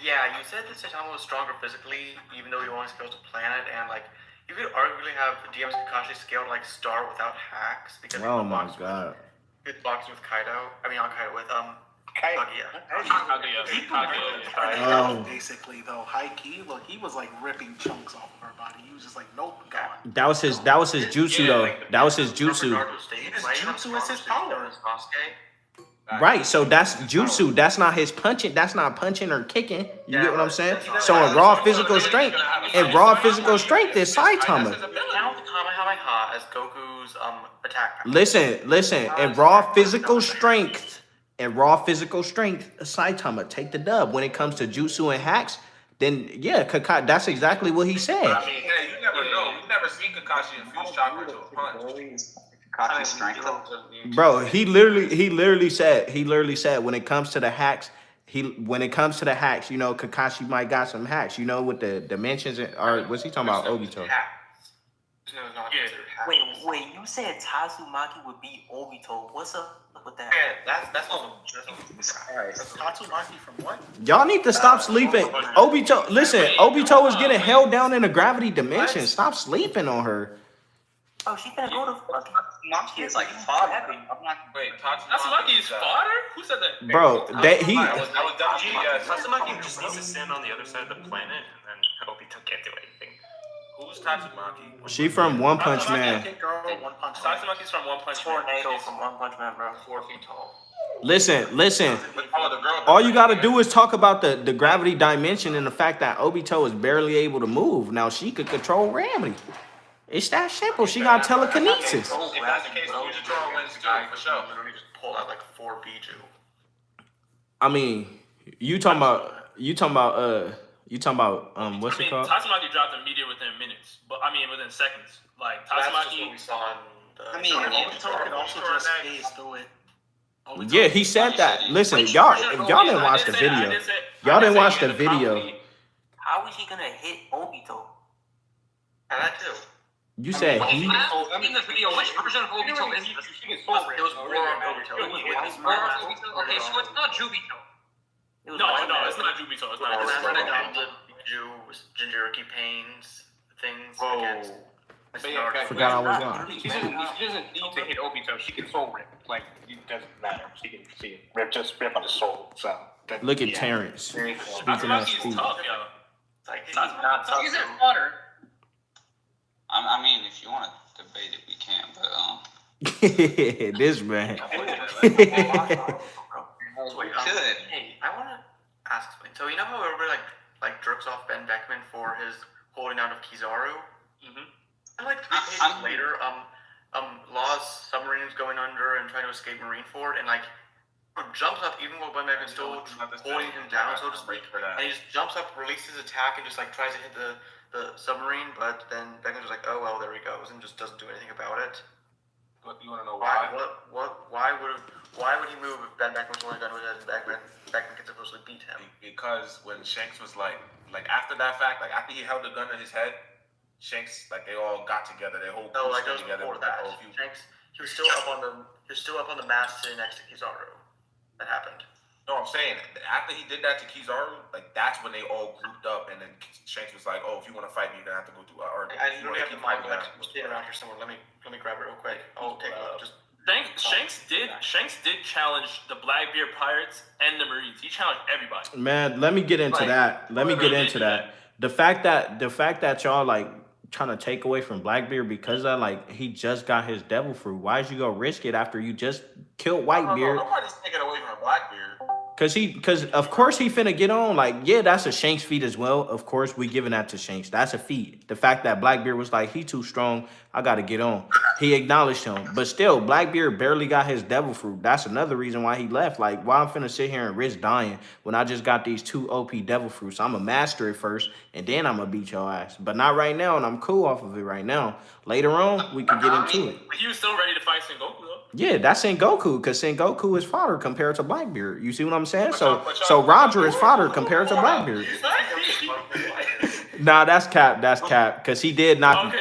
Yeah, you said that Saitama was stronger physically, even though he only scaled to planet, and like you could arguably have DMS Kakashi scaled like Star without hacks because Oh my god. good boxing with Kaido. I mean, not Kaido with Kaguya. Basically, though, high key, look, he was like ripping chunks off of her body. He was just like, nope, gone. That was his jutsu though. That was his jutsu. His jutsu is his power. Right, so that's jutsu. That's not his punching. That's not punching or kicking. You get what I'm saying? So in raw physical strength, is Saitama. Count the Kamehameha as Goku's attack power. Listen. In raw physical strength, Saitama take the dub. When it comes to jutsu and hacks, then yeah, that's exactly what he said. I mean, hey, you never know. You never seen Kakashi infuse chakra into a punch. Bro, he literally said when it comes to the hacks, you know, Kakashi might got some hacks, you know, with the dimensions or what's he talking about? Obito. Wait, you said Tatsumaki would beat Obito. What's up with that? Yeah, that's Tatsumaki from what? Y'all need to stop sleeping. Obito is getting held down in the gravity dimension. Stop sleeping on her. Oh, she finna go to fucking. Tatsumaki is like fodder. Wait, Tatsumaki is fodder? Who said that? Bro, Tatsumaki just needs to stand on the other side of the planet, and then Obito can't do anything. who's Tatsumaki? She from One Punch Man. Tatsumaki's from One Punch Man. Tornado from One Punch Man, bro. 4 feet tall. Listen. All you gotta do is talk about the gravity dimension and the fact that Obito is barely able to move. Now she could control gravity. It's that simple. She got telekinesis. If that's the case, Fujitaro wins too, for sure. Literally just pull out like 4 Biju. I mean, you talking about what's it called? Tatsumaki dropped immediate within minutes, but within seconds. Like Tatsumaki. That's just what we saw in the. Obito could also just phase through it. Yeah, he said that. Listen, y'all, if y'all didn't watch the video, How is he gonna hit Obito? That too. You said he. In the video, which version of Obito is this? It was more on Obito. Okay, so it's not Jubito. No, it's not Jubito. It's not. Jinchuriki pains things against. Forgot I was on. She doesn't need to hit Obito. She can soul rip. Like, it doesn't matter. She can rip on the soul. So Look at Terrence. Speaking of Tatsumaki's speed. tough, yo. He's not tough. Is it water? I mean, if you want to debate it, we can. But This man. Good. Hey, I want to ask something. So you know how everybody like jerks off Ben Beckman for his holding out of Kizaru? Mm-hmm. And like 3 pages later, Law's submarine is going under and trying to escape Marineford, and like jumps up even while Ben Beckman's still holding him down, so to speak. And he just jumps up, releases his attack, and just like tries to hit the submarine, but then Beckman's just like, oh well, there he goes, and just doesn't do anything about it. But you want to know why? Why would he move if Ben Beckman was holding a gun with it and Beckman could supposedly beat him? Because when Shanks was like after that fact, like after he held the gun to his head, Shanks, like they all got together, their whole crew that was together. before that. Shanks, he was still up on the mast sitting next to Kizaru. That happened. No, I'm saying after he did that to Kizaru, like that's when they all grouped up, and then Shanks was like, "Oh, if you want to fight me, you're gonna have to go through." I literally have the Bible sitting around here somewhere. Let me grab it real quick. I'll take a look. Just. Shanks did challenge the Blackbeard Pirates and the Marines. He challenged everybody. Man, let me get into that. The fact that y'all like trying to take away from Blackbeard because of like he just got his devil fruit. Why'd you go risk it after you just killed Whitebeard? Nobody's taking away from Blackbeard. Cause of course he finna get on. Like, yeah, that's a Shanks feat as well. Of course, we giving that to Shanks. That's a feat. The fact that Blackbeard was like, he too strong, I gotta get on. He acknowledged him. But still, Blackbeard barely got his devil fruit. That's another reason why he left. Like, why I'm finna sit here and risk dying when I just got these 2 OP devil fruits? I'ma master it first, and then I'ma beat your ass. But not right now, and I'm cool off of it right now. Later on, we can get into it. But he was still ready to fight Sengoku, though. Yeah, that's Sengoku, because Sengoku is fodder compared to Blackbeard. You see what I'm saying? So Roger is fodder compared to Blackbeard. Nah, that's cap. That's cap. Because he did knock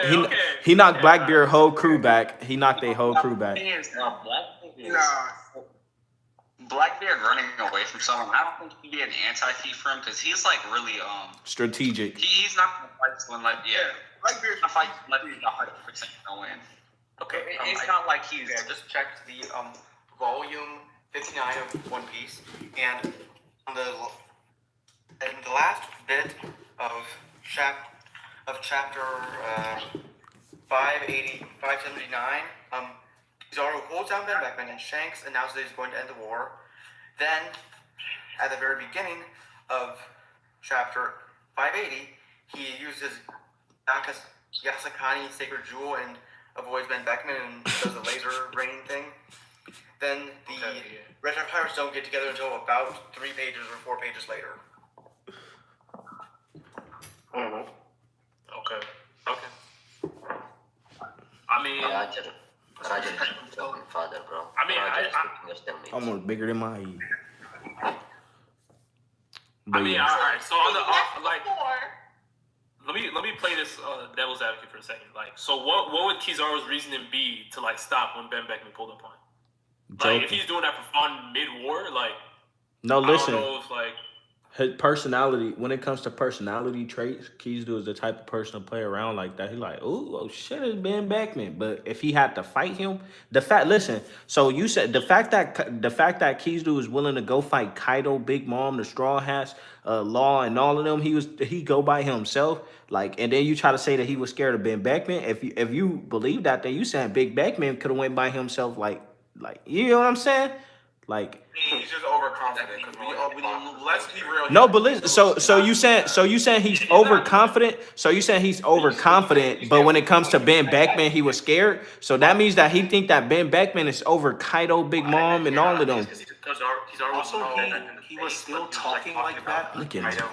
he knocked Blackbeard whole crew back. He knocked their whole crew back. Blackbeard running away from someone, I don't think he'd be an anti-thief for him because he's like really strategic. He's not gonna fight someone like Blackbeard's gonna fight like he's 100% gonna win. Okay, it's not like he's. I just checked the volume 59 of One Piece, and on the last bit of chapter 579, Kizaru holds down Ben Beckman, and Shanks announces that he's going to end the war. Then, at the very beginning of chapter 580, he uses Yasakani Sacred Jewel and avoids Ben Beckman and does the laser rain thing. Then the Red Star Pirates don't get together until about 3 pages or 4 pages later. Mm-hmm. Okay. I mean, Raja is talking father, bro. I mean, Almost bigger than my head. I mean, all right. So on the like, let me play this devil's advocate for a second. Like, so what would Kizaru's reasoning be to like stop when Ben Beckman pulled up on him? Like, if he's doing that for fun mid-war, like, no, listen. I don't know if, like, his personality, when it comes to personality traits, Kizaru is the type of person to play around like that. He's like, oh shit, it's Ben Beckman. But if he had to fight him, so you said the fact that Kizaru is willing to go fight Kaido, Big Mom, the Straw Hats, Law, and all of them, he go by himself. Like, and then you try to say that he was scared of Ben Beckman. If you believe that, then you saying Big Beckman could have went by himself. Like you know what I'm saying? Like, he's just overconfident because let's be real. No, but listen, so you saying he's overconfident. So you saying he's overconfident, but when it comes to Ben Beckman, he was scared. So that means that he think that Ben Beckman is over Kaido, Big Mom, and all of them. Also, he was still talking like that. Look at him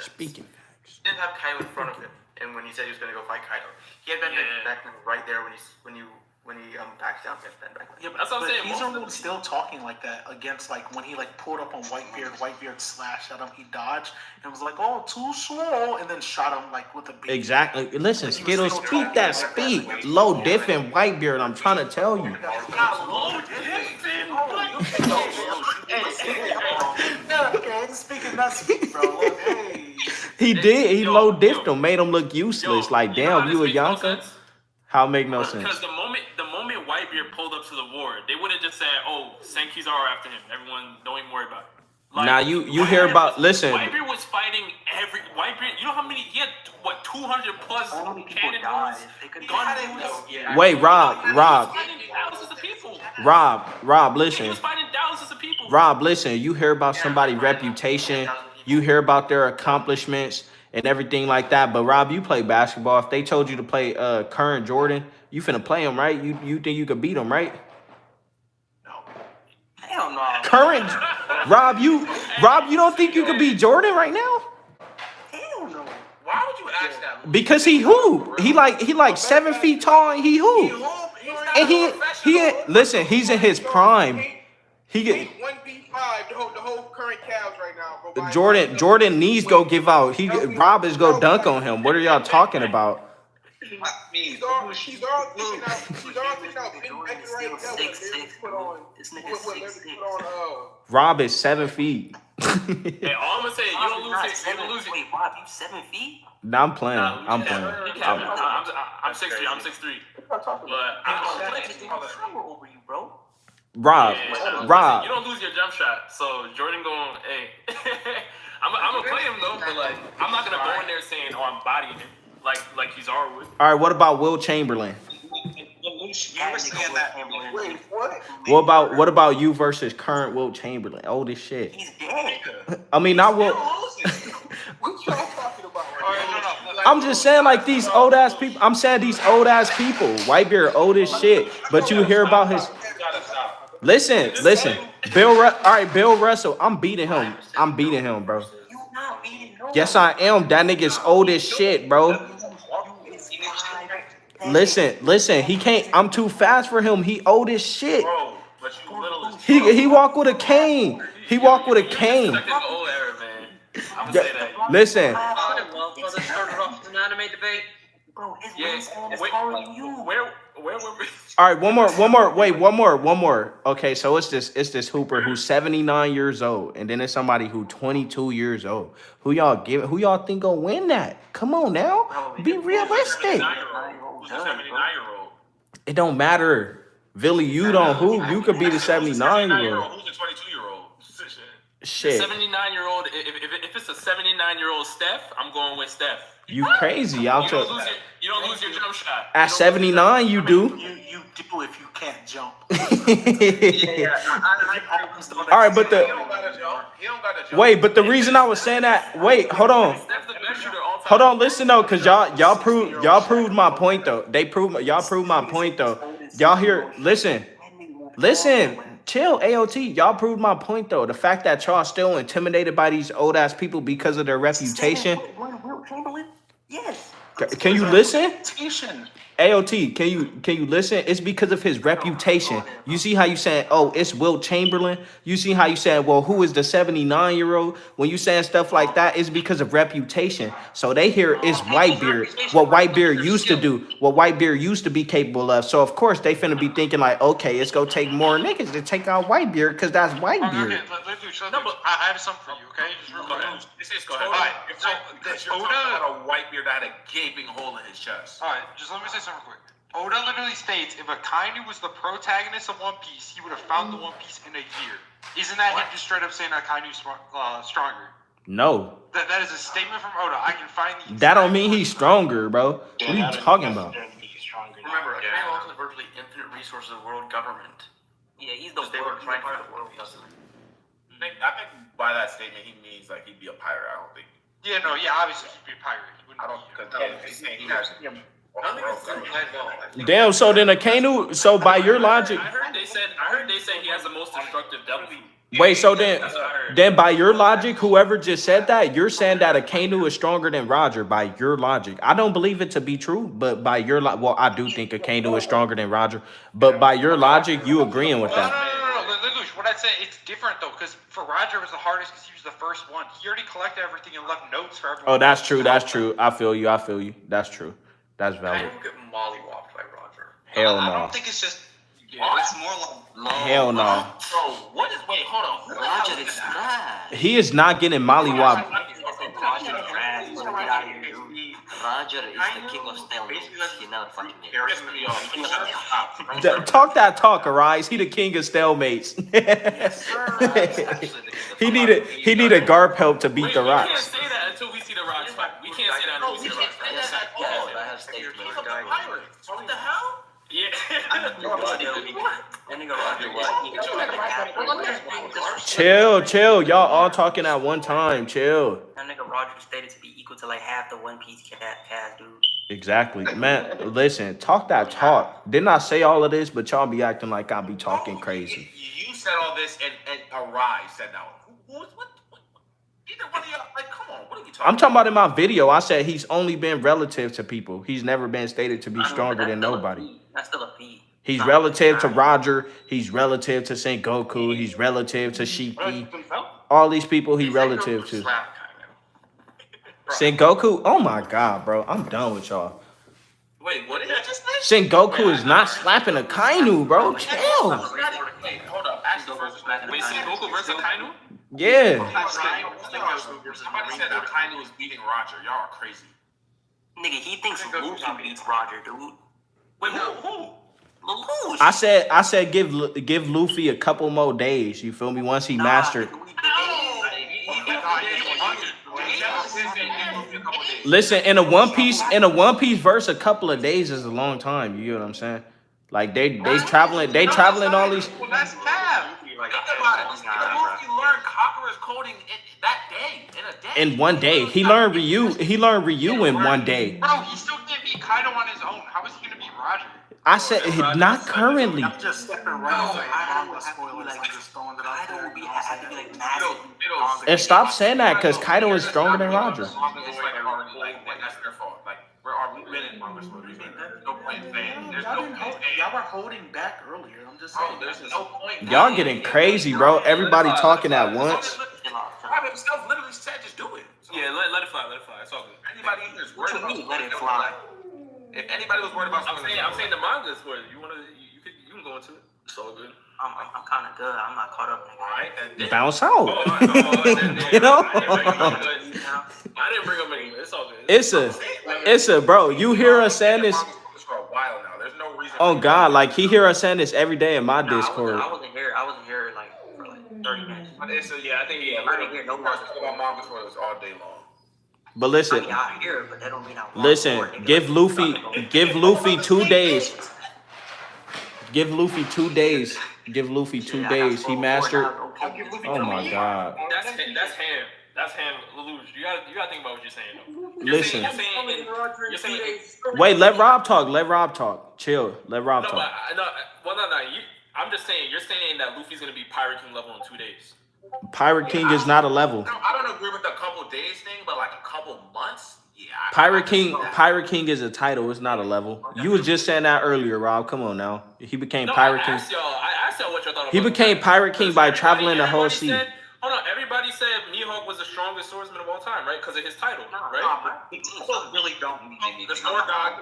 speaking. He didn't have Kaido in front of him, and when he said he was going to go fight Kaido, he had Ben Beckman right there when he backed down against Ben Beckman. Yeah, but that's what I'm saying. Kizaru was still talking like that against, like, when he like pulled up on Whitebeard slashed at him, he dodged and was like, oh, too slow, and then shot him like with a beat. Exactly. Listen, Skittles, speak that speak. Low diff and Whitebeard, I'm trying to tell you. Speaking that speak, bro. Hey. He did. He low diffed him, made him look useless. Like, damn, you a Yonka? How make no sense? Because the moment Whitebeard pulled up to the war, they would have just said, "Oh, send Kizaru after him. Everyone, don't even worry about it." Like, now you hear about listen. Whitebeard was fighting Whitebeard. You know how many? He had what 200 plus cannon duels, gun duels. Wait, Rob. Thousands of people. Rob, listen. He was fighting thousands of people. Rob, listen. You hear about somebody's reputation. You hear about their accomplishments and everything like that. But Rob, you play basketball. If they told you to play current Jordan, you finna play him, right? You think you could beat him, right? No. Hell no. Current Rob, you don't think you could beat Jordan right now? Hell no. Why would you ask that? Because he hoop. He like 7 feet tall and he hoop. And he listen, he's in his prime. He get 1v5 the whole current Cavs right now. Jordan needs go give out. Rob is go dunk on him. What are y'all talking about? He's all thinking out Ben Beckman right now. This nigga's 6'6". Rob is 7 feet. Hey, all I'm gonna say, you don't lose it. Wait, Rob, you 7 feet? No, I'm playing. I'm playing. I'm 6'3". I'm 6'3". But I'm over you, bro. Rob. You don't lose your jump shot, so Jordan going, hey. I'm gonna play him though, but like I'm not gonna go in there saying, oh, I'm bodying him like Kizaru would. All right, what about Will Chamberlain? You were saying that. Wait, what? What about you versus current Will Chamberlain? Old as shit. He's dead. I mean, not Will. What y'all talking about? I'm just saying, like, these old ass people. I'm saying these old ass people. Whitebeard old as shit. But you hear about his. Listen. Bill Russell. I'm beating him, bro. Yes, I am. That nigga's old as shit, bro. Listen. He can't. I'm too fast for him. He old as shit. He walk with a cane. Listen. Bro, his wingspan is taller than you. Where were we? All right, one more. Wait, one more. Okay, so it's this hooper who's 79 years old, and then it's somebody who 22 years old. Who y'all think gonna win that? Come on now, be realistic. Who's a 79-year-old? It don't matter, Billy. You don't hoop. You could be the 79-year-old. Who's the 22-year-old? Shit. 79-year-old. If it's a 79-year-old Steph, I'm going with Steph. You crazy? You don't lose your jump shot. At 79, you do. You do if you can't jump? All right, but He don't gotta jump. He don't gotta jump. wait, but the reason I was saying that, wait, hold on. Hold on, listen though, cause y'all proved my point though. Y'all proved my point though. Y'all hear? Listen, chill, AOT. Y'all proved my point though. The fact that y'all still intimidated by these old ass people because of their reputation. Yes. Can you listen? AOT, can you listen? It's because of his reputation. You see how you saying, oh, it's Will Chamberlain? You see how you saying, well, who is the 79-year-old? When you saying stuff like that, it's because of reputation. So they hear it's Whitebeard, what Whitebeard used to do, what Whitebeard used to be capable of. So of course they finna be thinking like, okay, it's gonna take more niggas to take out Whitebeard because that's Whitebeard. No, but I have something for you, okay? Just real quick. This is go ahead. Alright, so You're talking about a Whitebeard that had a gaping hole in his chest. Alright, just let me say something quick. Oda literally states if Akainu was the protagonist of One Piece, he would have found the One Piece in a year. Isn't that him just straight up saying Akainu's stronger? No. That is a statement from Oda. I can find the That don't mean he's stronger, bro. What are you talking about? Remember, Akainu also has virtually infinite resources of world government. Yeah, he's the They were trying part to of the world. I think by that statement he means like he'd be a pirate. I don't think. Yeah, no, yeah, obviously he'd be a pirate. He wouldn't I don't be because he's saying he has. Damn, so then Akainu, so by your logic. I heard they said he has the most destructive devil fruit. Wait, so then by your logic, whoever just said that, you're saying that Akainu is stronger than Roger by your logic. I don't believe it to be true, but by your well, I do think Akainu is stronger than Roger, but by your logic, you agreeing with that. No. Lelouch, what I'd say, it's different though, because for Roger it was the hardest because he was the first one. He already collected everything and left notes for everyone. Oh, that's true. I feel you. That's true. That's valid. I don't get mollywopped by Roger. Hell I no. don't think it's just. It's more like. Hell no. Bro, what is? Wait, hold on. Roger is trash. He is not getting mollywopped. Roger is the king of stalemates. He never fucking Talk that talk, Arise. He the king of stalemates. He needed Garp help to beat the We can't Rocks. say that until we see the Rocks fight. We can't say that until we see the Rocks fight. What the hell? Yeah. Chill. Y'all all talking at one time. Chill. That nigga Roger stated to be equal to like half the One Piece cast, dude. Exactly. Man, listen, talk that talk. Didn't I say all of this, but y'all be acting like I be talking crazy. You said all this and Arise said that. What? Either one of y'all, like, come on, what are you talking I'm talking about in my video, I said he's only been relative to people. He's never been stated to be stronger than nobody. That's still a feat. He's relative to Roger. He's relative to Sengoku. He's relative to Shiki. All these people he relative to. Sengoku, oh my god, bro. I'm done with y'all. Wait, what did you just say? Sengoku is not slapping Akainu, bro. Chill. Wait, hold up. Actually, Wait, Sengoku versus Akainu? Yeah. Somebody said Akainu is beating Roger. Y'all are crazy. Nigga, he thinks Luffy beats Roger, dude. Wait, who? Lelouch. I said give Luffy a couple more days. You feel me? Once he mastered. Listen, in a One Piece verse, a couple of days is a long time. You get what I'm saying? Like they traveling all these. Well, that's Cab. Think about it. Luffy learned Conqueror's coding that day, in a day. In one day, he learned Ryu in one day. Bro, he still can't beat Kaido on his own. How is he gonna beat Roger? I said not currently. I'm just stepping right on the spoilers. I'm just throwing it out there. And stop saying that because Kaido is stronger than Roger. That's their fault. Like, we've been in manga stories. There's no point in saying. There's no point saying. Y'all were holding back earlier. I'm just saying. There's no point. Y'all getting crazy, bro. Everybody talking at once. Private himself literally said, just do it. Yeah, let it fly. It's all good. Anybody in here is worried about Let it fly. If anybody was worried about I'm saying the manga is for you. You can go into it. It's all good. I'm kind of good. I'm not caught up. All right. Bounce out. You know? I didn't bring up any. It's all good. It's a bro. You hear us saying this? for a while now. There's no reason. Oh God, like he hear us saying this every day in my Discord. I wasn't here like for like 30 minutes. But it's yeah, I think I didn't hear no about manga spoilers all day long. But listen, I mean, I hear it, but that don't mean I want listen. more, nigga. Give Luffy 2 days. Give Luffy 2 days. Give Luffy 2 days. He mastered. Oh my god. That's him. That's him. Lelouch. You gotta think about what you're saying though. Listen. You're saying. Wait, let Rob talk. Let Rob talk. Chill. Let Rob No, talk. but no. Well, no. I'm just saying. You're saying that Luffy's gonna be Pirate King level in 2 days. Pirate King is not a level. No, I don't agree with the couple days thing, but like a couple months, yeah. Pirate King is a title. It's not a level. You was just saying that earlier, Rob. Come on now. He became Pirate King. I asked y'all what y'all thought about He became Pirate King by traveling the whole sea. Hold on, everybody said Mihawk was the strongest swordsman of all time, right? Because of his title, right? People really don't mean anything. The sword god.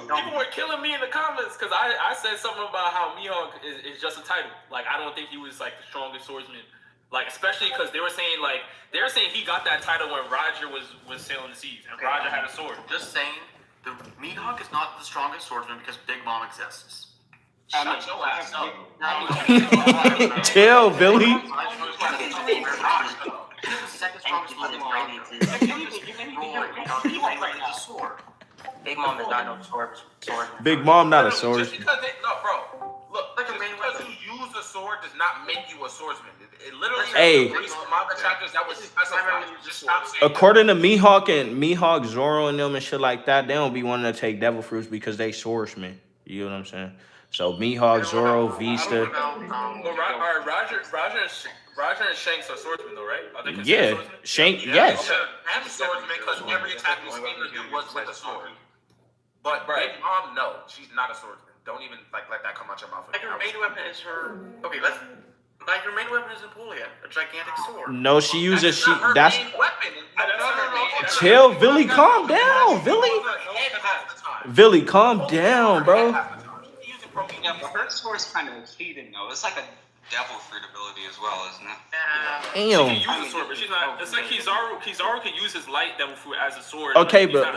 People were killing me in the comments because I said something about how Mihawk is just a title. Like, I don't think he was like the strongest swordsman. Like, especially because they were saying he got that title when Roger was sailing the seas and Roger had a sword. Just saying, the Mihawk is not the strongest swordsman because Big Mom exists. Shut your ass up. Chill, Billy. Big Mom is not no sword. Big Mom not a sword. Just because bro. Look, just because you use a sword does not make you a swordsman. It literally manga chapters that was specified. Just stop saying According to Mihawk, Zoro, and them and shit like that, they don't be wanting to take devil fruits because they swordsmen. You know what I'm saying? So Mihawk, Zoro, Vista. Roger and Shanks are swordsmen, though, right? Are they Yeah, swordsmen? Shanks. Yes. I'm swordsman because every attack you speak of do was with a sword. But Big Mom, no, she's not a swordsman. Don't even let that come out your mouth. Like her main weapon is her. Okay, like her main weapon is Napoleon, a gigantic sword. No, she uses That's That's. weapon. Chill, Billy. Calm down, Billy. Billy, calm down, bro. Yeah, but her sword's kind of cheating though. It's like a devil fruit ability as well, isn't it? She can use a sword, but she's not. It's like Kizaru can use his light devil fruit as a sword. Okay, but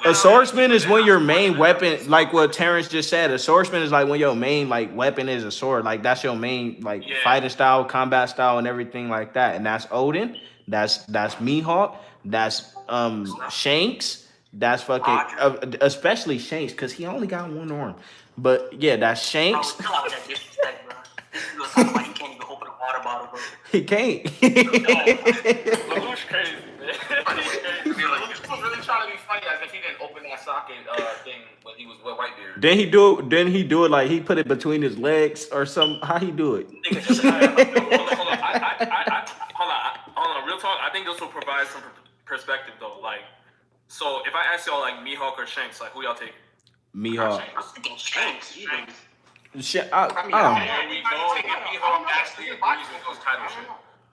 a swordsman is when your main weapon, like what Terrence just said. A swordsman is like when your main weapon is a sword. Like that's your main fighting style, combat style, and everything like that. And that's Odin. That's Mihawk. That's Shanks. That's fucking especially Shanks because he only got one arm. But yeah, that's Shanks. He can't. Lelouch crazy, man. He was really trying to be funny as if he didn't open that socket thing when he was with Whitebeard. Then he do it like he put it between his legs or something. How he do it? Hold on. Real talk. I think this will provide some perspective though. Like, so if I ask y'all like Mihawk or Shanks, like who y'all take? Mihawk. Shanks, even. Shit,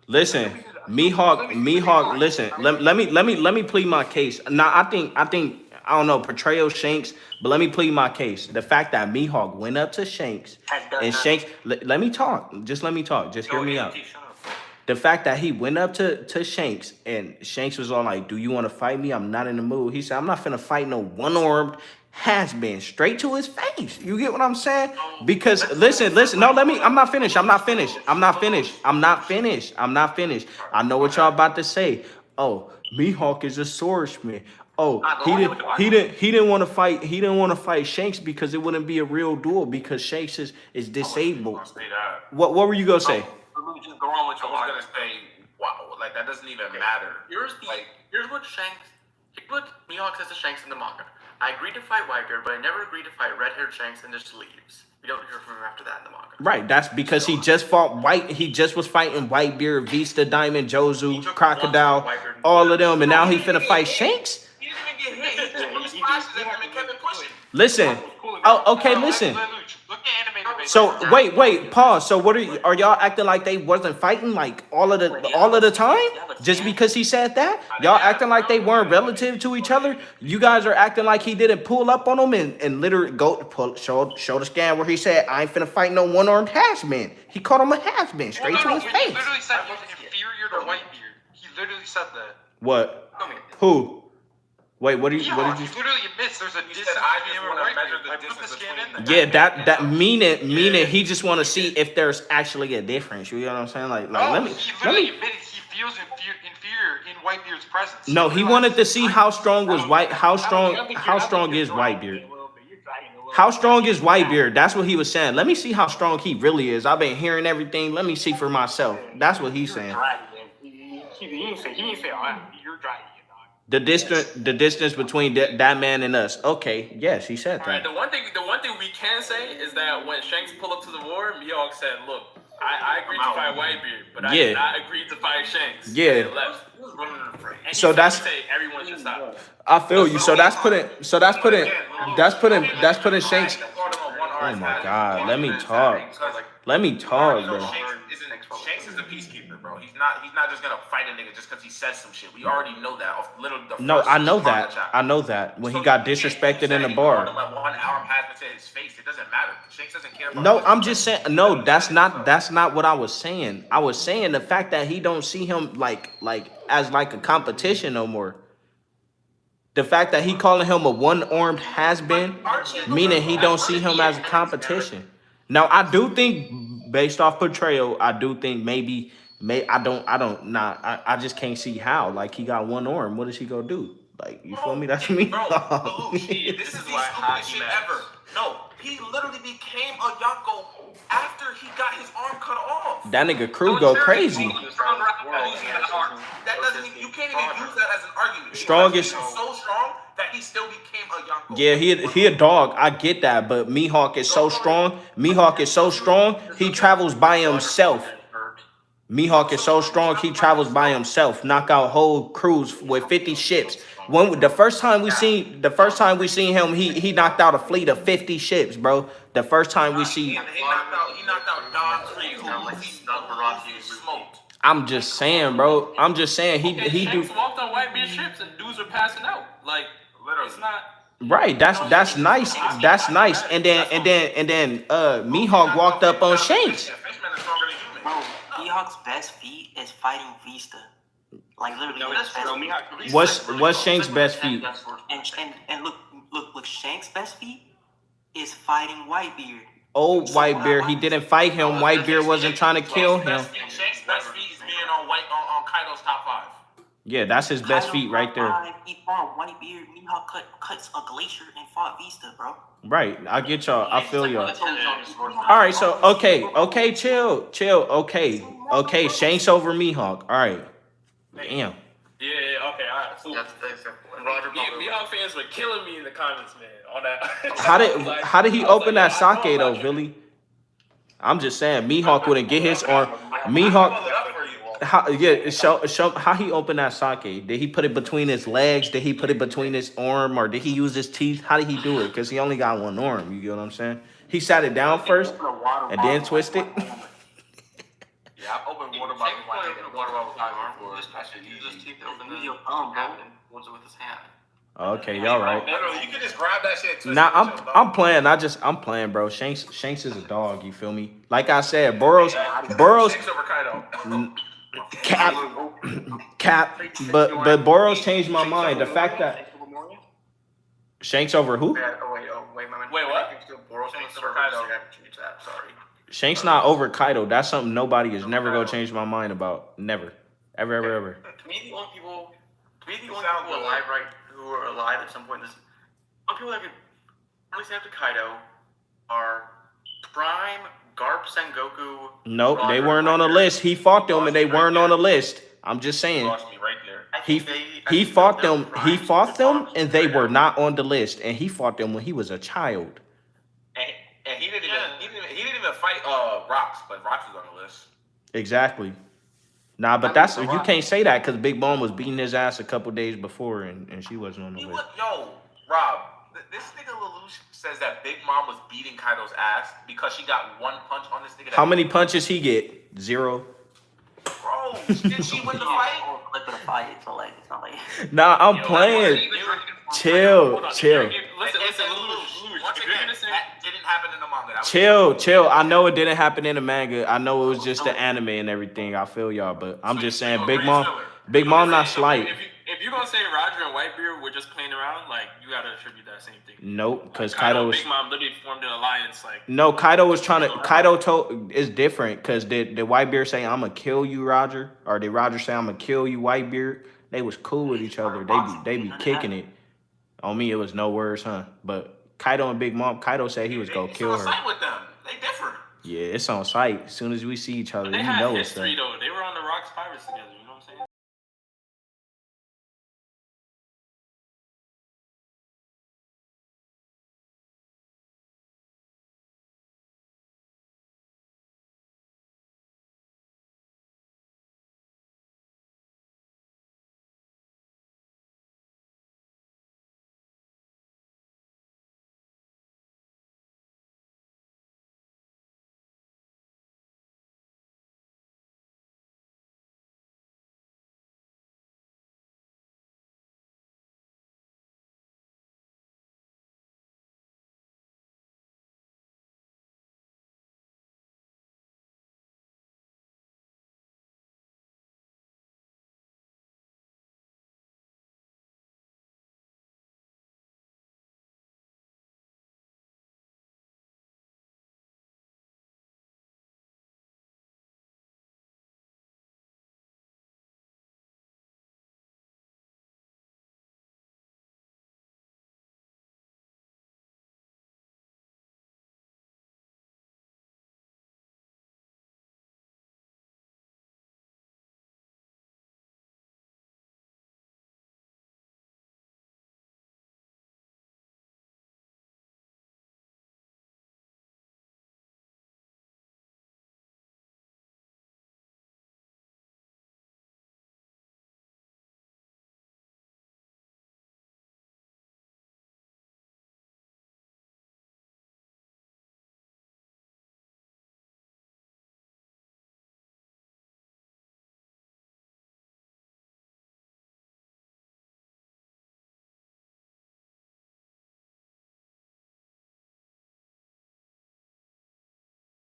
Listen, Mihawk. Listen, let me plead my case. Now, I think I don't know, portrayal Shanks, but let me plead my case. The fact that Mihawk went up to Shanks and Shanks, let me talk. Just let me talk. Just hear me out. The fact that he went up to Shanks and Shanks was all like, "Do you want to fight me? I'm not in the mood." He said, "I'm not finna fight no one-armed has-been," straight to his face. You get what I'm saying? Because listen. No, I'm not finished. I know what y'all about to say. Oh, Mihawk is a swordsman. Oh, he didn't want to fight. He didn't want to fight Shanks because it wouldn't be a real duel because Shanks is disabled. What were you gonna say? Just go on with your. I was gonna say, wow, like that doesn't even matter. Here's what Mihawk says to Shanks in the manga. I agreed to fight Whitebeard, but I never agreed to fight red-haired Shanks and just leaves. We don't hear from him after that in the manga. Right, that's because he just fought He just was fighting Whitebeard, Vista, Diamond, Jozu, Crocodile, all of them, and now he finna fight Shanks? He didn't even get hit. He just really splashes at him and kept it pushing. Listen. Oh, okay, listen. So wait, pause. So what are y'all acting like they wasn't fighting like all of the time? Just because he said that? Y'all acting like they weren't relative to each other? You guys are acting like he didn't pull up on them and literally show the scan where he said, "I ain't finna fight no one-armed has-been." He called him a has-been straight to his face. He literally said he was inferior to Whitebeard. He literally said that. What? Who? Wait, what did you? He literally admits there's a distance. I just want to measure the distance between them. Yeah, that meaning he just want to see if there's actually a difference. You know what I'm saying? Like he literally admitted he feels inferior in Whitebeard's presence. No, he wanted to see how strong is Whitebeard. How strong is Whitebeard? That's what he was saying. Let me see how strong he really is. I've been hearing everything. Let me see for myself. That's what he's saying. He didn't say all that. You're dragging it, dog. The distance between that man and us. Okay, yes, he said All right. that. The one thing we can say is that when Shanks pulled up to the war, Mihawk said, "Look, I agreed to fight Whitebeard, but I did not agree to fight Shanks." Yeah. And left. And So that's everyone should stop. I feel you. So that's putting Shanks. Oh my God, let me talk. Let me talk, bro. Shanks is a peacekeeper, bro. He's not just gonna fight a nigga just because he says some shit. We already know that. No, I know that. I know that. When he got disrespected in the bar. 1 hour passed to his face. It doesn't matter. Shanks doesn't care about. No, I'm just saying. No, that's not what I was saying. I was saying the fact that he don't see him like as like a competition no more. The fact that he calling him a one-armed has-been, meaning he don't see him as a competition. Now, I do think, based off portrayal, I do think I just can't see how. Like, he got one arm. What is he gonna do? Like, you feel me? That's me. Bro, this is the stupidest shit ever. No, he literally became a Yonko after he got his arm cut off. That nigga crew go crazy. That doesn't. You can't even use that as an argument. Strongest. He's so strong that he still became a Yonko. Yeah, he a dog. I get that, but Mihawk is so strong. Mihawk is so strong. He travels by himself. Mihawk is so strong. He travels by himself. Knock out whole crews with 50 ships. The first time we seen him, he knocked out a fleet of 50 ships, bro. The first time we see. He knocked out Don Creed, who smoked. I'm just saying, bro. I'm just saying he do. Shanks walked on Whitebeard ships and dudes are passing out. Like, literally, it's not. Right, that's nice. That's nice. And then Mihawk walked up on Shanks. Bro, Mihawk's best feat is fighting Vista. Like literally, What's Shanks' best feat? And look, Shanks' best feat is fighting Whitebeard. Oh, Whitebeard, he didn't fight him. Whitebeard wasn't trying to kill him. Shanks' best feat is being on Kaido's top 5. Yeah, that's his best feat right there. He fought Whitebeard. Mihawk cuts a glacier and fought Vista, bro. Right, I get y'all. I feel y'all. All right, so okay, chill. Okay, Shanks over Mihawk. All right. Damn. Yeah, okay, all right. So, Mihawk fans were killing me in the comments, man. On that. How did he open that sake though, Billy? I'm just saying, Mihawk wouldn't get his arm. Mihawk. Show how he opened that sake. Did he put it between his legs? Did he put it between his arm? Or did he use his teeth? How did he do it? Because he only got one arm. You get what I'm saying? He sat it down first and then twisted. Yeah, I opened water bottle. Just teeth open the holds it with his hand. Okay, y'all right. You can just grab that shit. Nah, I'm playing. I'm playing, bro. Shanks is a dog. You feel me? Like I said, Burrows. Shanks over Kaido. Cap, but Burrows changed my mind. The fact that Shanks over who? Wait, what? Shanks over Kaido. Sorry. Shanks not over Kaido. That's something nobody is never gonna change my mind about. Never, ever. To me, the only people alive, right, who are alive at some point in this, only people that could really stand up to Kaido are Prime, Garp, Sengoku. Nope, they weren't on the list. He fought them and they weren't on the list. I'm just saying. He fought them. He fought them and they were not on the list. And he fought them when he was a child. And he didn't even fight Rocks, but Rocks was on the list. Exactly. Nah, but that's you can't say that because Big Mom was beating his ass a couple days before and she wasn't on the list. Yo, Rob, this nigga Lelouch says that Big Mom was beating Kaido's ass because she got one punch on this nigga. How many punches he get? 0. Bro, did she win the fight? Clip of the fight, so like it's not like. Nah, I'm playing. Chill. Listen, Once again, that didn't happen in the manga. Chill. I know it didn't happen in the manga. I know it was just the anime and everything. I feel y'all, but I'm just saying, Big Mom not slight. If you're gonna say Roger and Whitebeard were just playing around, like you gotta attribute that same thing. Nope, because like, Kaido was. Big Mom literally formed an alliance, like. No, Kaido was trying to. Kaido told is different because did Whitebeard say I'm gonna kill you, Roger, or did Roger say I'm gonna kill you, Whitebeard? They was cool with each other. They be kicking it. On me, it was no words, huh? But Kaido and Big Mom. Kaido said he was gonna kill her. Side with them. They different. Yeah, it's on sight. As soon as we see each other, They you had know it's history them. though. They were on the Rocks Pirates together.